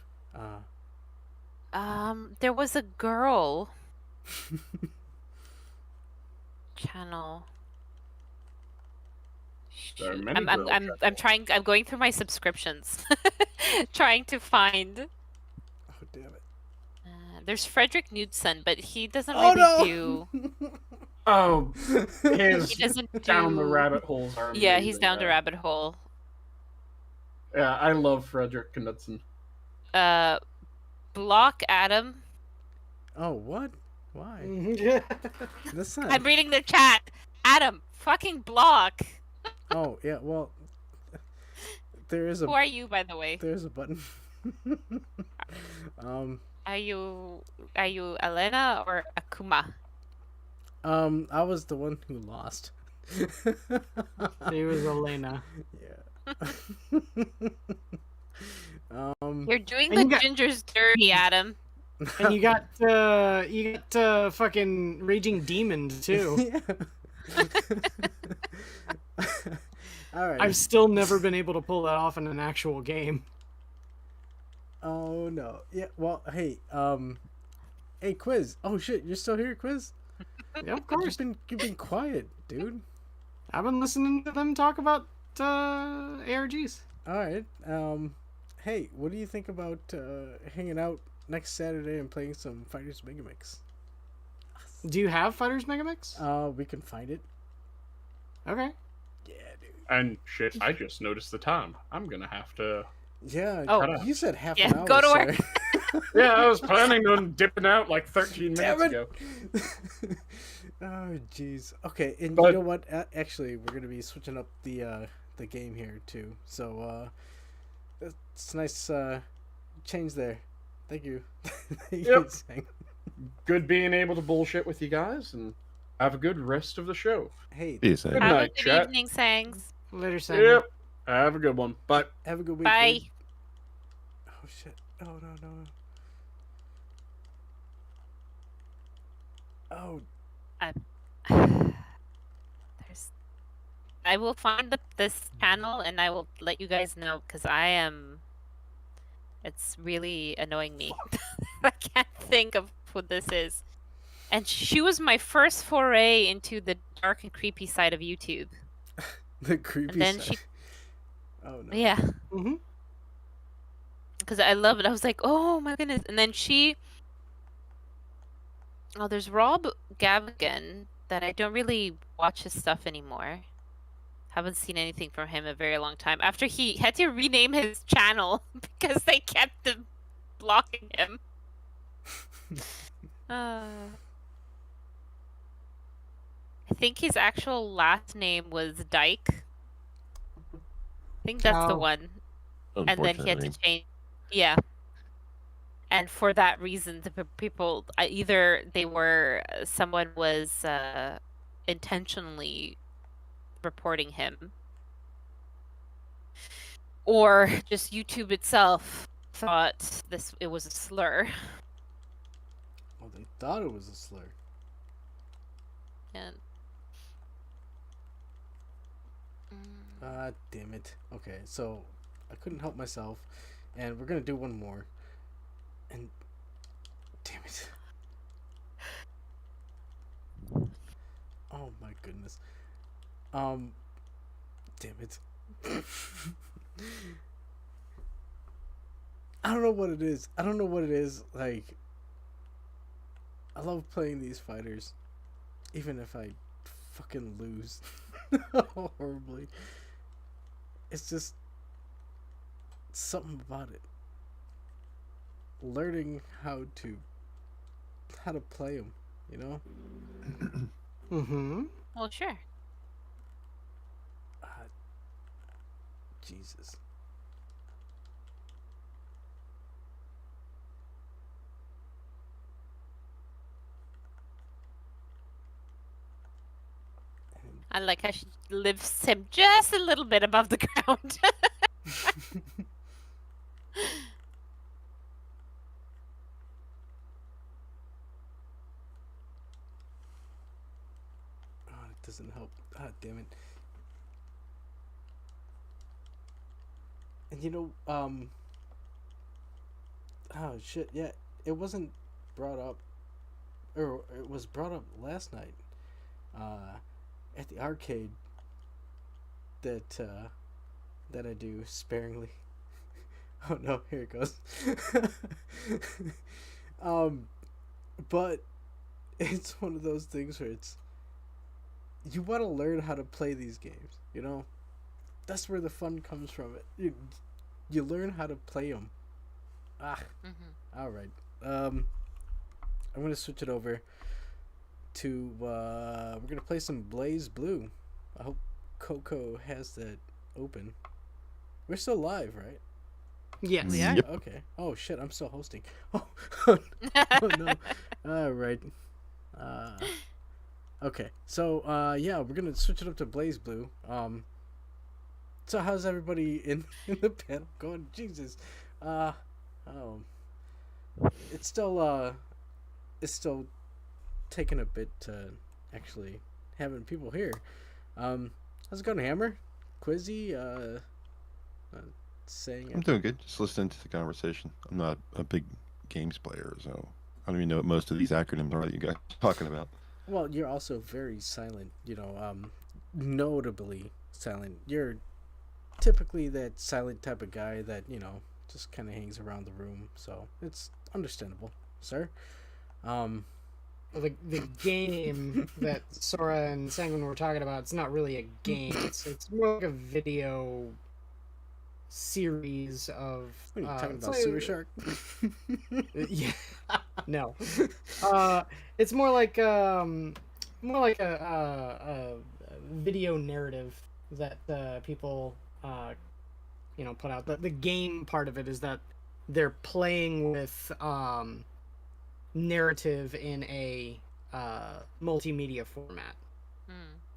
There was a girl channel. There are Shoot. many girl I'm going through my subscriptions, trying to find. Oh, damn it. There's Frederick Knudsen, but he doesn't really do. Oh, his He doesn't down the do- rabbit holes are amazing. Yeah, he's down the rabbit hole. Yeah, I love Frederick Knudsen. Block Adam. Oh, what? Why? Yeah. That's not. I'm reading the chat. Adam, fucking block. Oh, yeah. Well, there is a. Who are you, by the way? There's a button. Are you Elena or Akuma? I was the one who lost. It was Elena. Yeah. You're doing And the you got- gingers dirty, Adam. And you got fucking Raging Demon too. Yeah. All right. I've still never been able to pull that off in an actual game. Oh no. Yeah. Well, hey. Hey, Quiz. Oh shit, you're still here, Quiz? Yeah, of course. You've been quiet, dude. I've been listening to them talk about ARGs. All right. Hey, what do you think about hanging out next Saturday and playing some Fighters Megamix? Do you have Fighters Megamix? We can find it. Okay. Yeah, dude. And shit, I just noticed the time. I'm gonna have to. Yeah. Oh. You said half Yeah, an hour. go to work. sorry. Yeah, I was planning on dipping out like 13 Damn minutes it. ago. Oh, jeez. Okay, and But- you know what? Actually, we're gonna be switching up the game here too. So it's nice change there. Thank you. Thank you, Yep. Sang. Good being able to bullshit with you guys, and have a good rest of the show. Hey, Peace out. Good Have a night, good chat. evening, Sangs. Later, Sam. Yep. Have a good one. Bye. have a good week. Bye. dude. Oh shit. Oh no. Oh, I will find this channel and I will let you guys know because it's really annoying me. I can't think of who this is. And she was my first foray into the dark and creepy side of YouTube. the creepy And then side. she, Oh no. yeah, Mm-hmm. because I love it. I was like, oh my goodness. And then there's Rob Gavigan that I don't really watch his stuff anymore. Haven't seen anything from him in a very long time. After he had to rename his channel because they kept blocking him. I think his actual last name was Dyke. I think that's the Oh. one. And then he had to Unfortunately. change. Yeah. And for that reason, the people either someone was intentionally reporting him, or just YouTube itself thought it was a slur. Well, they thought it was a slur. And Damn it. Okay, so I couldn't help myself, and we're gonna do one more. And damn it. Oh my goodness. Damn it. I don't know what it is. Like, I love playing these fighters, even if I fucking lose horribly. It's just something about it. Learning how to play them, you know? Mm-hmm. Well, sure. Jesus. I like how she lifts him just a little bit above the ground. Oh, it doesn't help. Ah, damn it. And oh shit, yeah, it wasn't brought up, or it was brought up last night, at the arcade that I do sparingly. Oh no, here it goes. But it's one of those things where you want to learn how to play these games, you know? That's where the fun comes from. You learn how to play them. All right. I'm gonna switch it over to we're gonna play some Blaze Blue. I hope Coco has that open. We're still live, right? Yes. We are. Yep. Okay. Oh shit, I'm still hosting. Oh no. All right. Okay. So yeah, we're gonna switch it up to Blaze Blue. So how's everybody in the panel going? Jesus. It's still taking a bit to actually having people here. How's it going, Hammer? Quizzy, saying I'm doing good. Just listening to the conversation. I'm not a big games player, so I don't even know what most of these acronyms are that you guys are talking about. Well, you're also very silent, notably silent. You're typically that silent type of guy that, just kind of hangs around the room, so it's understandable, sir. The game that Sora and Sanguine were talking about, it's not really a game. It's more like a video series of. What are you talking it's about, like- Sewer Shark? Yeah. No. It's more like a video narrative that people put out. The game part of it is that they're playing with narrative in a multimedia format.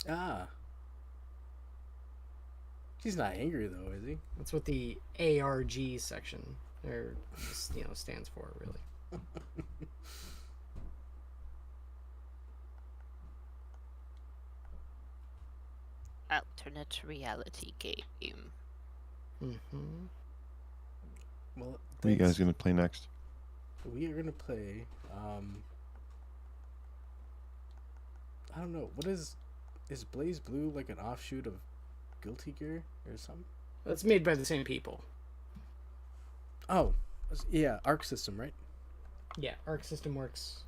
Ah. He's not angry though, is he? That's what the ARG section stands for, really. Alternate reality game. Mm-hmm. Well, What are you guys gonna play next? we are gonna play. I don't know. What is Blaze Blue like an offshoot of Guilty Gear or something? That's made by the same people. Oh, yeah, Arc System, right? Yeah, Arc System Works.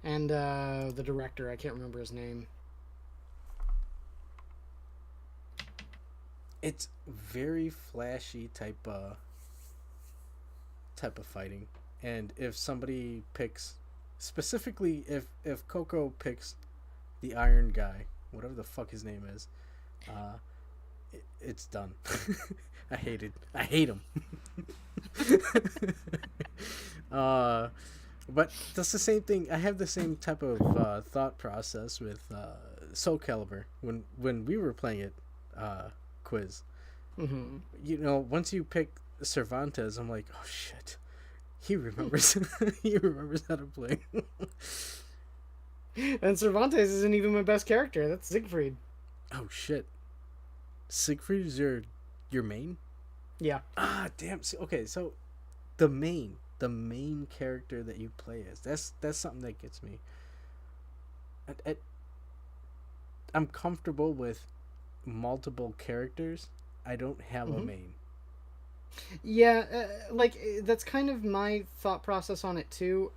And the director, I can't remember his name. It's very flashy type of fighting, and if somebody picks, specifically if Coco picks the Iron Guy, whatever the fuck his name is, it's done. I hate him. But that's the same thing. I have the same type of thought process with Soul Calibur when we were playing it. Quiz. Mm-hmm. Once you pick Cervantes, I'm like, oh shit, he remembers. He remembers how to play. And Cervantes isn't even my best character. That's Siegfried. Oh shit, Siegfried is your main? Yeah. Ah, damn. Okay, so the main character that you play as, that's something that gets me. I'm comfortable with multiple characters. I don't have a main. Yeah, that's kind of my thought process on it too.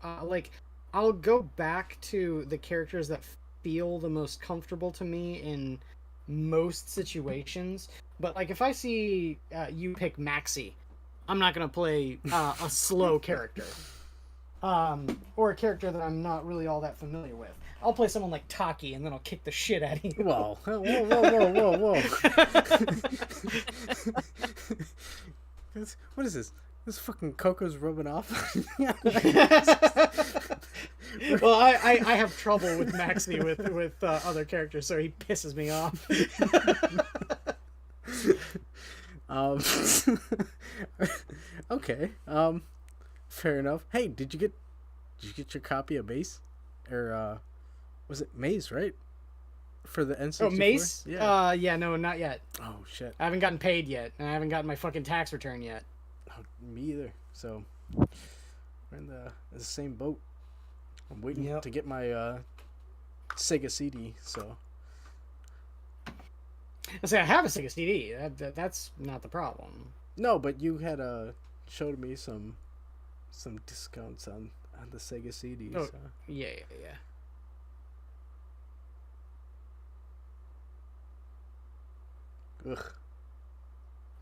I'll go back to the characters that feel the most comfortable to me in most situations. But like, if I see you pick Maxi, I'm not gonna play a slow character, or a character that I'm not really all that familiar with. I'll play someone like Tocky, and then I'll kick the shit out of you. Whoa, whoa. What is this? This fucking Coco's rubbing off. Well, I have trouble with Maxi with other characters, so he pisses me off. Okay. Fair enough. Hey, did you get your copy of Mace, or was it Maze, right? For the N64? Oh, Mace? Yeah. Yeah, no, not yet. Oh shit. I haven't gotten paid yet, and I haven't gotten my fucking tax return yet. Oh, me either. So we're in the same boat. I'm waiting to get my Sega CD. So I say I have a Sega CD. That's not the problem. no, but you had showed me some discounts on the Sega CD. Oh, so. yeah. Ugh.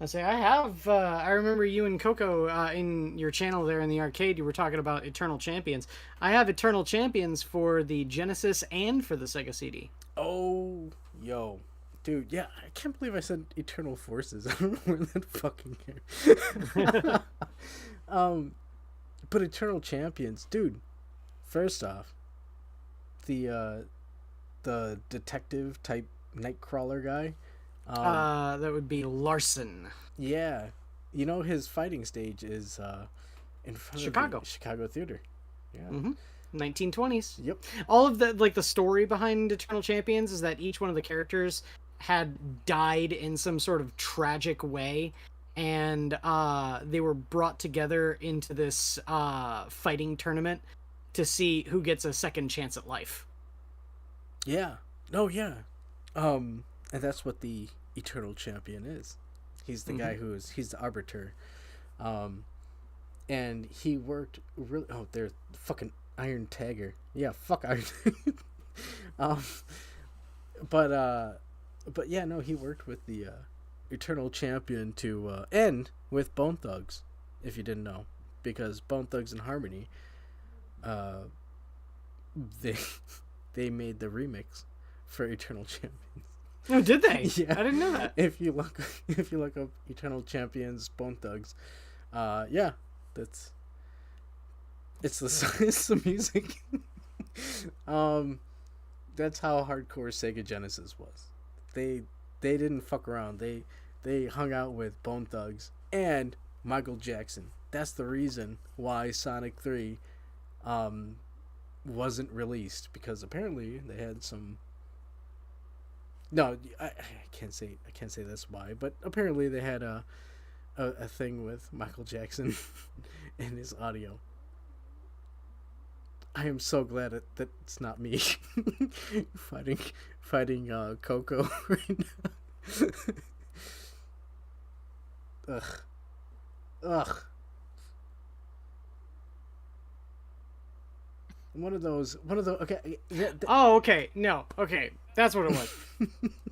I say I have. I remember you and Coco in your channel there in the arcade. You were talking about Eternal Champions. I have Eternal Champions for the Genesis and for the Sega CD. Oh, yo, dude, yeah, I can't believe I said Eternal Forces. I don't know where that fucking came. But Eternal Champions, dude. First off, the detective type Nightcrawler guy. That would be Larson. Yeah, you know his fighting stage is in front Chicago. of the Chicago Theater. Yeah. Mm-hmm. 1920s. Yep. All of the story behind Eternal Champions is that each one of the characters had died in some sort of tragic way, and they were brought together into this fighting tournament to see who gets a second chance at life. Yeah. Oh yeah. And that's what the Eternal Champion is. He's the guy he's the arbiter. And he worked really. Oh, they're fucking Iron Tagger. Yeah, fuck Iron. But yeah, no, he worked with the Eternal Champion to end with Bone Thugs, if you didn't know, because Bone Thugs and Harmony, they made the remix for Eternal Champions. Oh, did they? Yeah, I didn't know that. If you look up Eternal Champions Bone Thugs, yeah, it's the music. That's how hardcore Sega Genesis was. They didn't fuck around. They hung out with Bone Thugs and Michael Jackson. That's the reason why Sonic 3 wasn't released, because apparently they had some. No, I can't say that's why, but apparently they had a thing with Michael Jackson and his audio. I am so glad that it's not me fighting Coco right now. Ugh. One of those. Okay. Oh, okay. No, okay. That's what it was.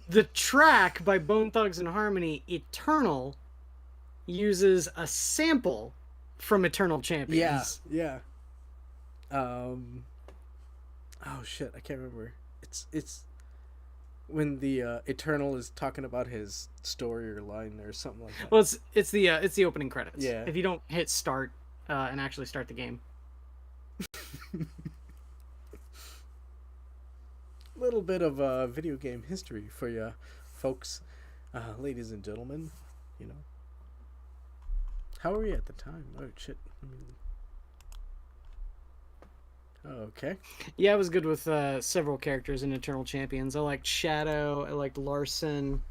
The track by Bone Thugs and Harmony, Eternal, uses a sample from Eternal Champions. Yeah. Oh shit, I can't remember. It's when the Eternal is talking about his story or line or something like that. Well, it's the opening credits. Yeah. If you don't hit start and actually start the game. Little bit of video game history for you folks, ladies and gentlemen. You know, how were you at the time? Oh shit. Okay. Yeah, I was good with several characters in Eternal Champions. I liked Shadow. I liked Larson.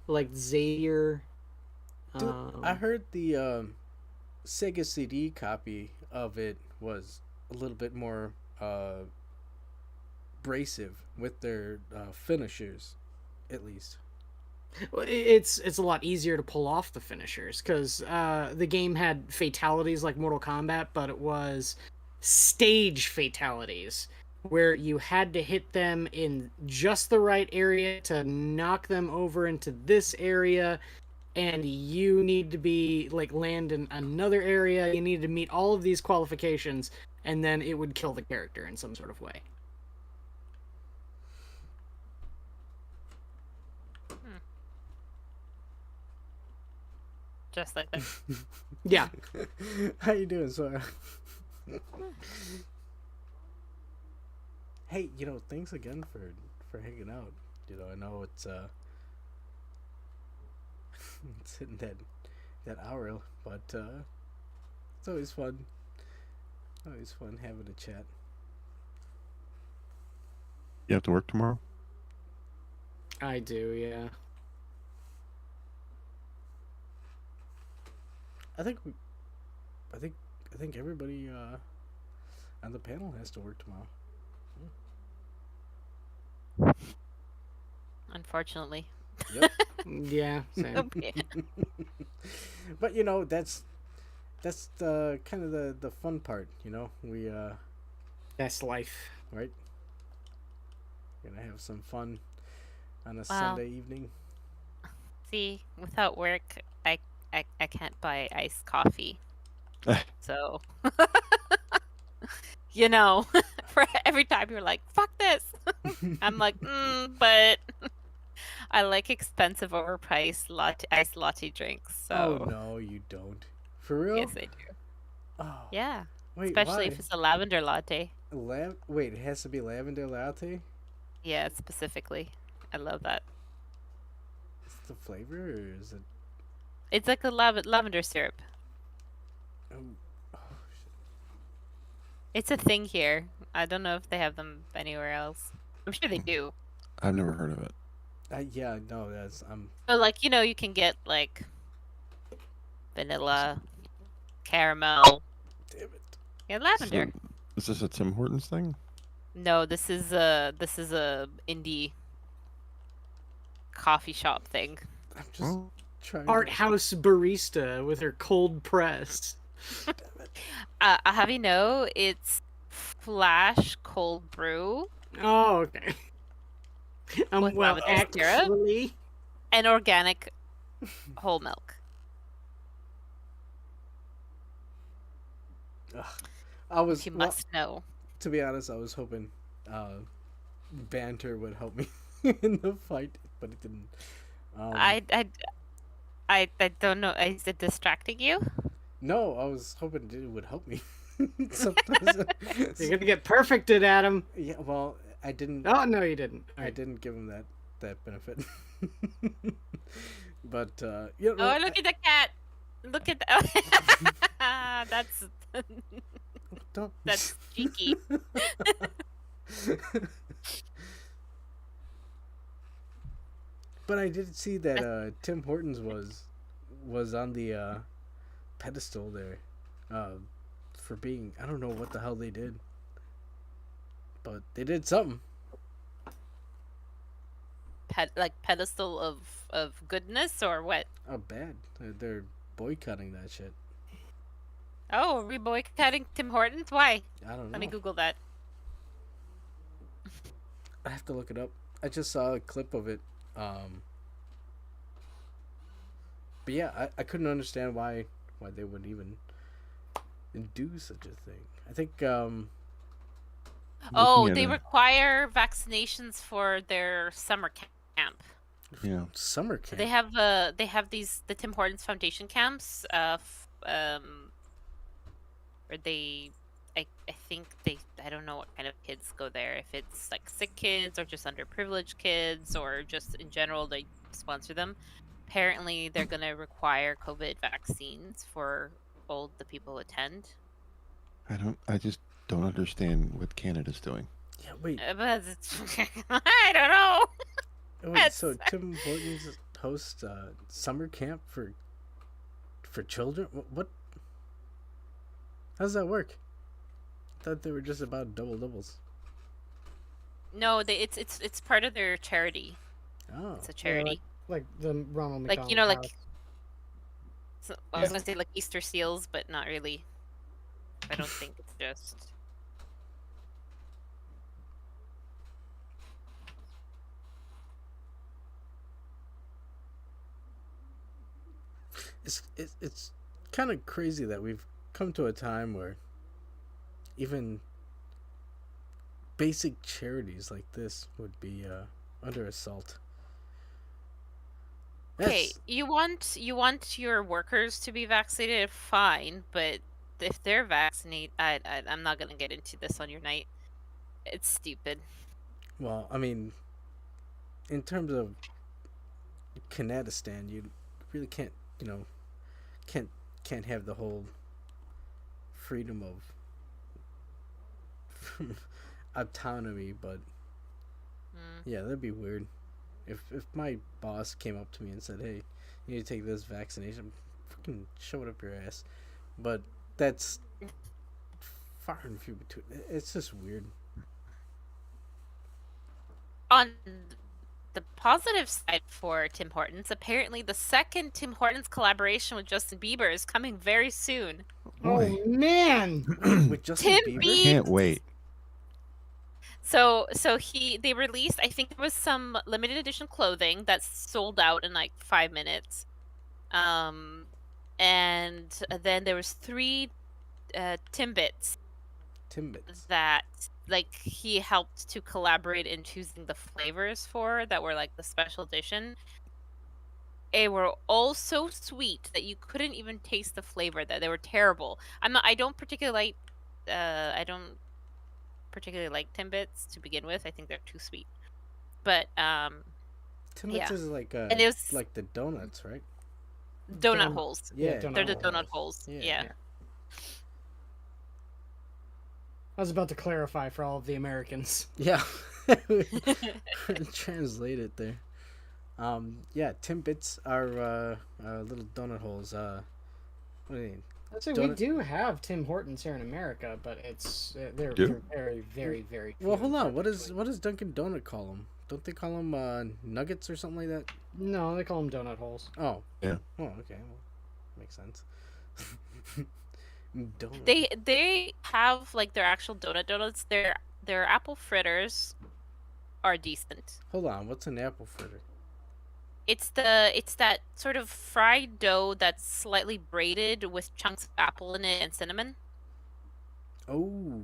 I liked Xavier. Dude, I heard the Sega CD copy of it was a little bit more abrasive with their finishers, at least. Well, it's a lot easier to pull off the finishers because the game had fatalities like Mortal Kombat, but it was stage fatalities where you had to hit them in just the right area to knock them over into this area, and you need to be like land in another area. You need to meet all of these qualifications, and then it would kill the character in some sort of way. Just like that. Yeah. How you doing, Sora? Hey, thanks again for hanging out. I know it's it's hitting that hour, but it's always fun. Always fun having a chat. You have to work tomorrow? I do, yeah. I think everybody on the panel has to work tomorrow. Unfortunately. Yep. Yeah, same. Okay. But that's the kind of the fun part. We That's life. right. Gonna have some fun on a Wow. Sunday evening. See, without work, I can't buy iced coffee. So, for every time you're like, fuck this. I'm like, but I like expensive, overpriced iced latte drinks. So, Oh no, you don't. For real? yes, I do. Oh. Yeah, Wait, especially why? if it's a lavender latte. Wait, it has to be lavender latte? Yeah, specifically. I love that. Is it the flavor or is it? It's like a lavender syrup. Oh, shit. It's a thing here. I don't know if they have them anywhere else. I'm sure they do. I've never heard of it. Yeah, no, that's So, like, you can get, like, vanilla, caramel, damn it. and lavender. So, is this a Tim Hortons thing? No, this is a indie coffee shop thing. I'm just Well, trying. Art house barista with her cold press. Have you know it's flash cold brew Oh, okay. With Well, lavender syrup? actually, and organic whole milk. I was. You well, must know. to be honest, I was hoping banter would help me in the fight, but it didn't. I don't know. Is it distracting you? No, I was hoping it would help me. Sometimes. you're gonna get perfected at him. Yeah, well, I didn't. Oh no, you didn't. I didn't give him that benefit. But Oh, look at the cat! Look at that. don't. That's cheeky. But I did see that Tim Hortons was on the pedestal there, for being, I don't know what the hell they did, but they did something. Pedestal of goodness or what? Oh, bad. They're boycotting that shit. Oh, are we boycotting Tim Hortons? Why? I don't know. Let me Google that. I have to look it up. I just saw a clip of it. But yeah, I couldn't understand why they would even do such a thing. I think Oh, Looking at they a- require vaccinations for their summer camp. Yeah. summer So camp. they have the Tim Hortons Foundation camps, where they, I think I don't know what kind of kids go there. If it's like sick kids or just underprivileged kids or just in general they sponsor them. Apparently they're gonna require COVID vaccines for all the people who attend. I just don't understand what Canada's doing. Yeah, wait. But I don't know. Wait, so Tim Hortons hosts summer camp for children? What? How does that work? I thought they were just about doubles. No, it's part of their charity. Oh. It's a charity. Like the Ronald McDonald. Like, you know, like House. so, I was gonna say like Easter seals, but not really. I don't think it's just. It's kind of crazy that we've come to a time where even basic charities like this would be under assault. Okay, you want your workers to be vaccinated, fine, but if they're vaccinated, I'm not gonna get into this on your night. It's stupid. Well, I mean, in terms of Kanadistan, you really can't, can't have the whole freedom of autonomy, but yeah, that'd be weird. If my boss came up to me and said, "Hey, you need to take this vaccination," fucking shove it up your ass. But that's far and few between. It's just weird. On the positive side for Tim Hortons, apparently the second Tim Hortons collaboration with Justin Bieber is coming very soon. Oh man! With Justin Tim Bieber? Can't wait. So they released, I think there was some limited edition clothing that's sold out in like 5 minutes. And then there was 3 Timbits that like he helped to collaborate in choosing the flavors for that were like the special edition. They were all so sweet that you couldn't even taste the flavor. That they were terrible. I don't particularly like Timbits to begin with. I think they're too sweet. But Timbits is like and it was like the donuts, right? Donut holes. Yeah, they're the donut holes. Yeah. I was about to clarify for all of the Americans. Yeah. Translate it there. Yeah, Timbits are little donut holes. What do you mean? I'd say we do have Tim Hortons here in America, but they're very, very, very. Well, hold on. What does Dunkin' Donut call them? Don't they call them nuggets or something like that? No, they call them donut holes. Oh. Yeah. Oh, okay. Well, makes sense. Donut. They have like their actual donuts. Their apple fritters are decent. Hold on. What's an apple fritter? It's that sort of fried dough that's slightly braided with chunks of apple in it and cinnamon. Oh.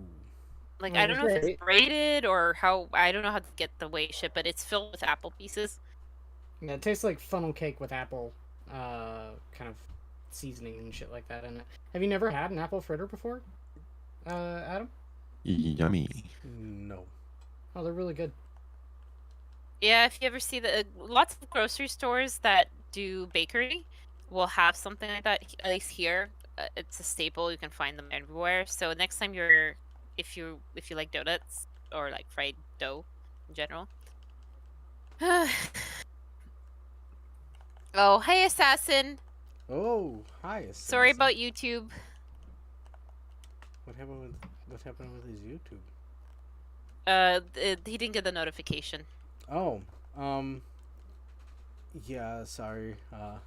Like, I don't know if it's braided or how. I don't know how to get the way shit, but it's filled with apple pieces. Yeah, it tastes like funnel cake with apple, kind of seasoning and shit like that in it. Have you never had an apple fritter before, Adam? Yummy. No. Oh, they're really good. Yeah, if you ever see lots of grocery stores that do bakery will have something like that. At least here, it's a staple. You can find them everywhere. So next time if you like donuts or like fried dough in general. Oh, hey, Assassin. Oh, hi, Assassin. Sorry about YouTube. What happened with his YouTube? He didn't get the notification. Oh, yeah, sorry. Oh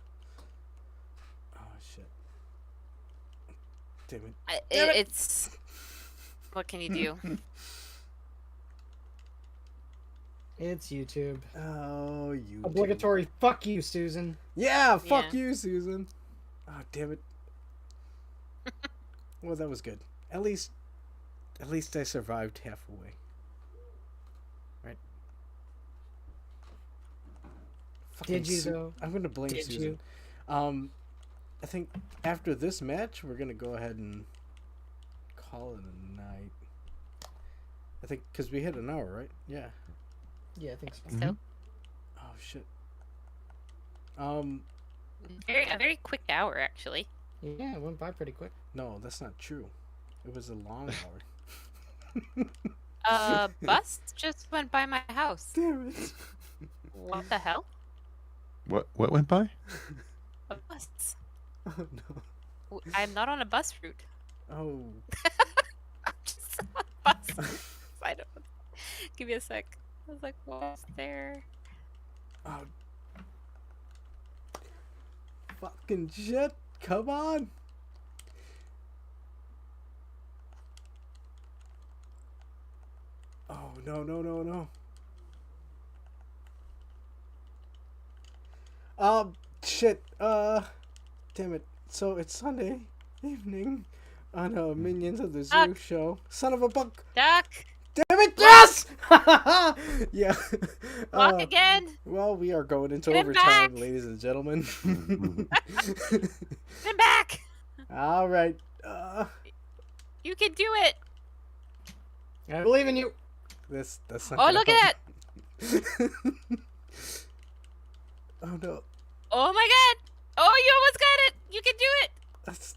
shit. Damn it. It's what can you do? It's YouTube. Oh, YouTube. Obligatory. Fuck you, Susan. Yeah, fuck you, Susan. Oh, damn it. Well, that was good. At least I survived halfway. Right? Did you though? I'm gonna blame Did Susan. you? I think after this match, we're gonna go ahead and call it a night. I think because we hit an hour, right? Yeah. Yeah, I think so. So, Oh shit. a very quick hour actually. Yeah, it went by pretty quick. No, that's not true. It was a long hour. Bus just went by my house. Damn it. What the hell? What went by? A bus. Oh no. I'm not on a bus route. Oh. I'm just on a bus. I don't. Give me a sec. I was like, what's there? Oh, fucking shit! Come on! Oh no no no no! Shit. Damn it. So it's Sunday evening on a Minions of the Zoo Tock. show. Son of a buck! Doc, Damn it! Yes! Yeah. walk again. Well, we are going into Get him overtime, back. ladies and gentlemen. I'm back. All right. You can do it. I believe in you. That's not. Oh, gonna look at help. Oh no. Oh my god. Oh, you almost got it. You can do it. That's.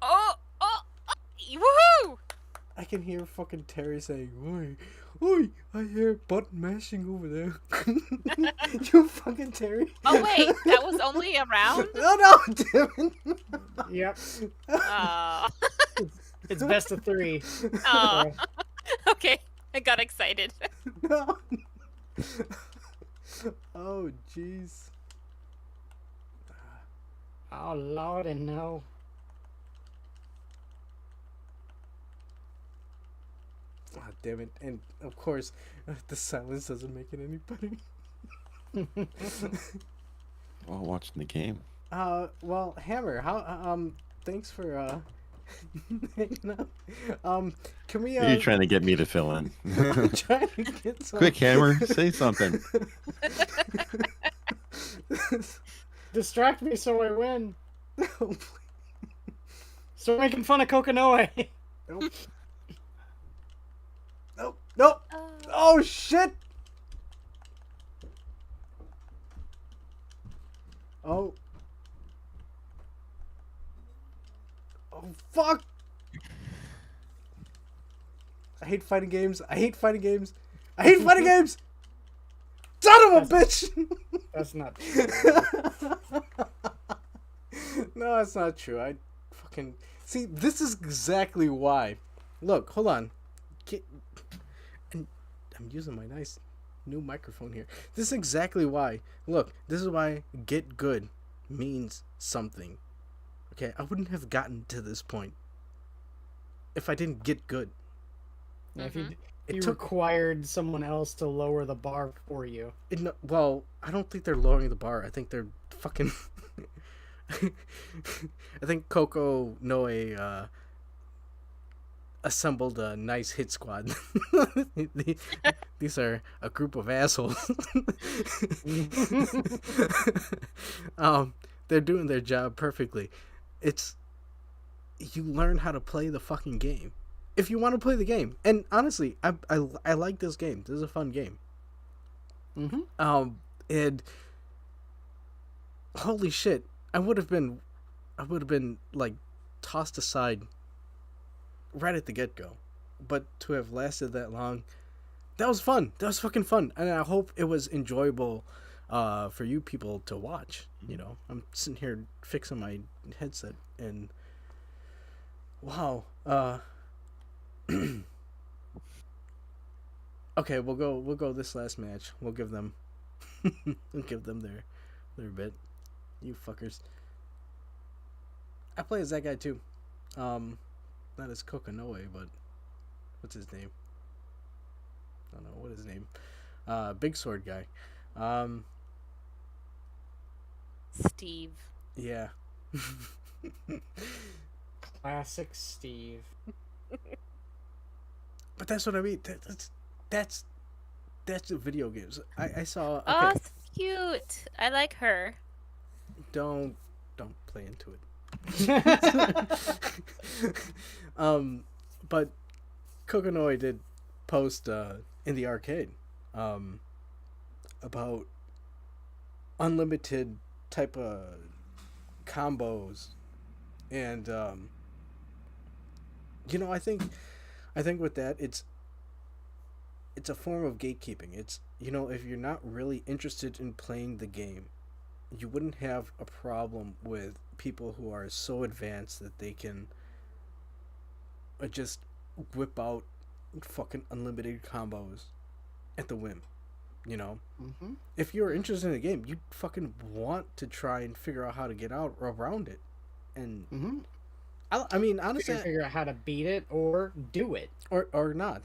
Oh, woohoo. I can hear fucking Terry saying, "Oi, oi!" I hear button mashing over there. You fucking Terry. Oh wait, that was only a round? No, damn it. Yep. Oh. It's best of 3. Oh. Okay, I got excited. No. Oh, jeez. Oh, Lord, and no. Oh, damn it. And, of course, the silence doesn't make it any better. While watching the game. Well, Hammer, how, thanks for, hanging out. Can we, Are you trying to get me to fill in? I'm trying to get some... Quick, Hammer, say something. Distract me so I win. No, Start making fun of Kokanoe. nope. Nope. Nope. Oh, shit! Oh. Oh, fuck! I hate fighting games. I hate fighting games. I hate fighting games! Son of a bitch! That's not No, that's not true. I fucking... See, this is exactly why. Look, hold on. And I'm using my nice new microphone here. This is exactly why. Look, this is why get good means something. Okay, I wouldn't have gotten to this point if I didn't get good. Yeah, if you It took required someone else to lower the bar for you. Well, I don't think they're lowering the bar. I think they're fucking... I think Coco Noe assembled a nice hit squad. These are a group of assholes. They're doing their job perfectly. You learn how to play the fucking game if you want to play the game. And honestly, I like this game. This is a fun game. And holy shit, I would have been like tossed aside right at the get-go. But to have lasted that long, that was fun. That was fucking fun. And I hope it was enjoyable for you people to watch. You know, I'm sitting here fixing my headset and wow. Okay, we'll go this last match. We'll give them their bit. You fuckers. I play as that guy too. Not as Kokanoe, but what's his name? I don't know what his name. Big sword guy. Steve. Yeah. Classic Steve. But that's what I mean. That's the video games. I saw. Okay. Oh, cute. I like her. Don't play into it. But Kokanoe did post in the arcade about unlimited type of combos, and you know, I think with that it's a form of gatekeeping. It's, you know, if you're not really interested in playing the game, you wouldn't have a problem with people who are so advanced that they can just whip out fucking unlimited combos at the whim. You know, if you're interested in the game, you fucking want to try and figure out how to get out around it, and I mean, honestly, figure out how to beat it or do it, or not.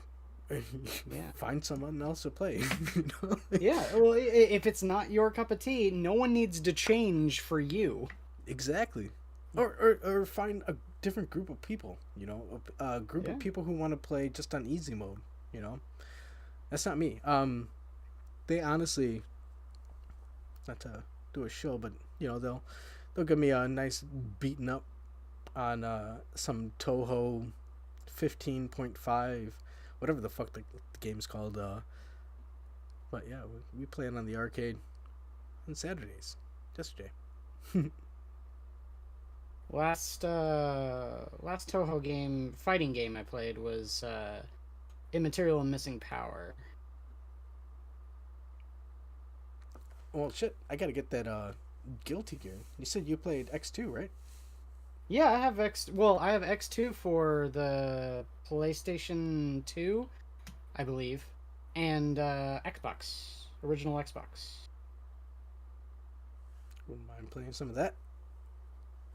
Yeah, find someone else to play. You know? Yeah, well, if it's not your cup of tea, no one needs to change for you. Exactly, or find a different group of people. You know, a group of people who want to play just on easy mode. You know, that's not me. They honestly, not to do a show, but you know, they'll give me a nice beaten up on some Toho 15.5, whatever the fuck the game's called. But yeah, we play it on the arcade on Saturdays. Yesterday. Last Toho fighting game I played was Immaterial and Missing Power. Well, shit, I gotta get that Guilty Gear. You said you played X2, right? Yeah, I have X2 for the PlayStation 2, I believe, and Xbox, original Xbox. Wouldn't mind playing some of that.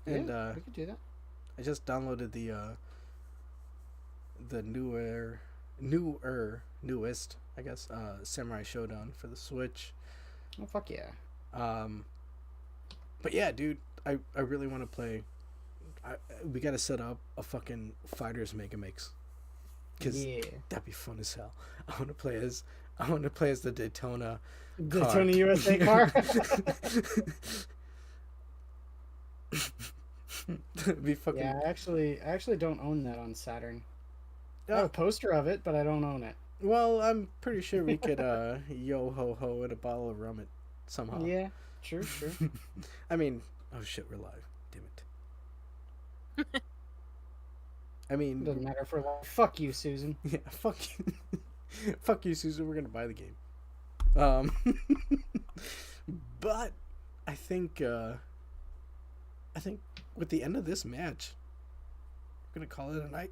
And yeah, we could do that. I just downloaded the newest, I guess, Samurai Showdown for the Switch. Oh fuck yeah. But yeah, dude, I really want to play. We gotta set up a fucking Fighters Mega Mix, cause that'd be fun as hell. I want to play as the Daytona USA car. That'd be fucking. Yeah, I actually don't own that on Saturn. I have a poster of it, but I don't own it. Well, I'm pretty sure we could yo ho ho and a bottle of rum it somehow. Yeah, sure. I mean, oh shit, we're live. Damn it. I mean, doesn't matter for life. Fuck you, Susan. Yeah, fuck you. Fuck you, Susan. We're gonna buy the game. But I think with the end of this match, we're gonna call it a night.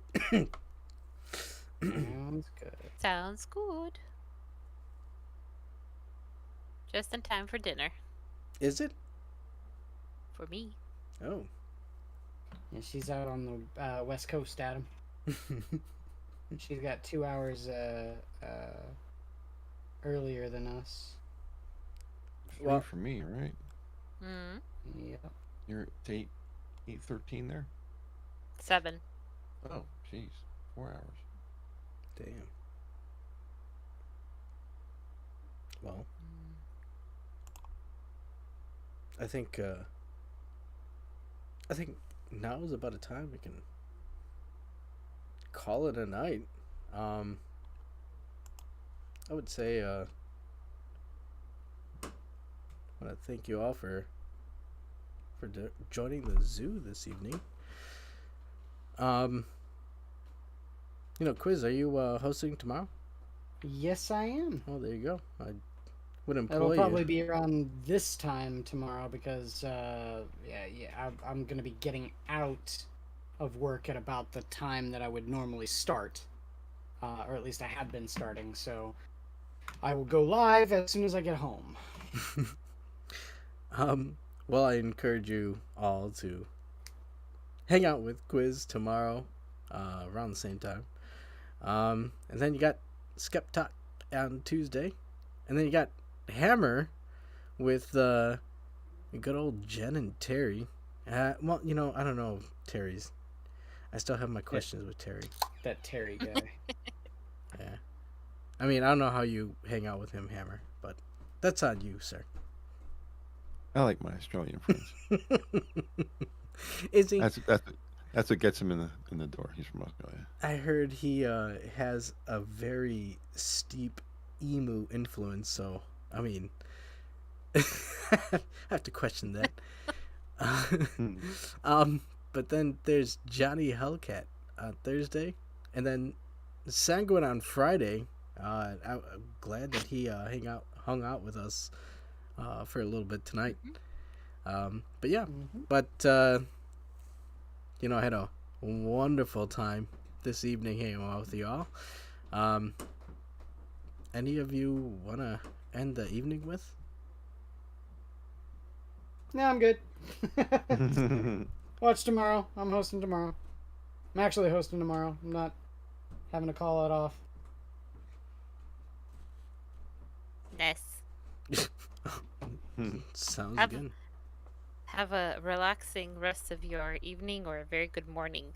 Sounds good. Sounds good. Just in time for dinner. Is it? For me. Oh. Yeah, she's out on the West Coast, Adam. She's got 2 hours earlier than us. Well, for me, right? Mm-hmm. Yep. You're at 8:13 there? 7. Oh, jeez. 4 hours. Damn. Well, I think now is about a time we can call it a night. I would say I want to thank you all for joining the zoo this evening. You know, Quiz, are you hosting tomorrow? Yes, I am. Oh, there you go. I would employ It'll probably you. be around this time tomorrow because, I'm going to be getting out of work at about the time that I would normally start. Or at least I have been starting, so I will go live as soon as I get home. Well, I encourage you all to hang out with Quiz tomorrow around the same time. And then you got Skep Tock on Tuesday. And then you got Hammer with good old Jen and Terry. Well, you know, I don't know Terry's. I still have my questions with Terry. That Terry guy. Yeah. I mean, I don't know how you hang out with him, Hammer, but that's on you, sir. I like my Australian friends. Is he? That's what gets him in the door. He's from Australia. I heard he has a very steep emu influence, so I mean, I have to question that. But then there's Johnny Hellcat on Thursday, and then Sanguine on Friday. I'm glad that he hung out with us for a little bit tonight. But yeah, but you know, I had a wonderful time this evening hanging out with you all. Any of you want to end the evening with? No, I'm good. Watch tomorrow. I'm hosting tomorrow. I'm actually hosting tomorrow. I'm not having to call it off. Nice. Sounds Have- good. Have a relaxing rest of your evening or a very good morning.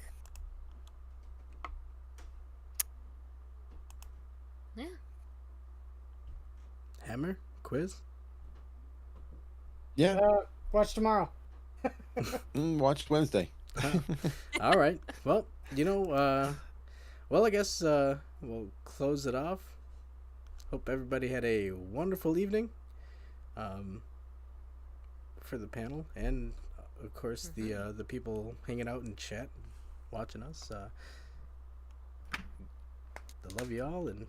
Yeah. Hammer? Quiz? Yeah, Watch tomorrow. watched Wednesday. All right. Well, I guess we'll close it off. Hope everybody had a wonderful evening. For the panel and of course the people hanging out in chat, watching us. I love you all and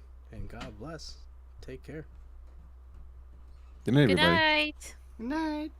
God bless. Take care. Good night, Good everybody. night. Good night.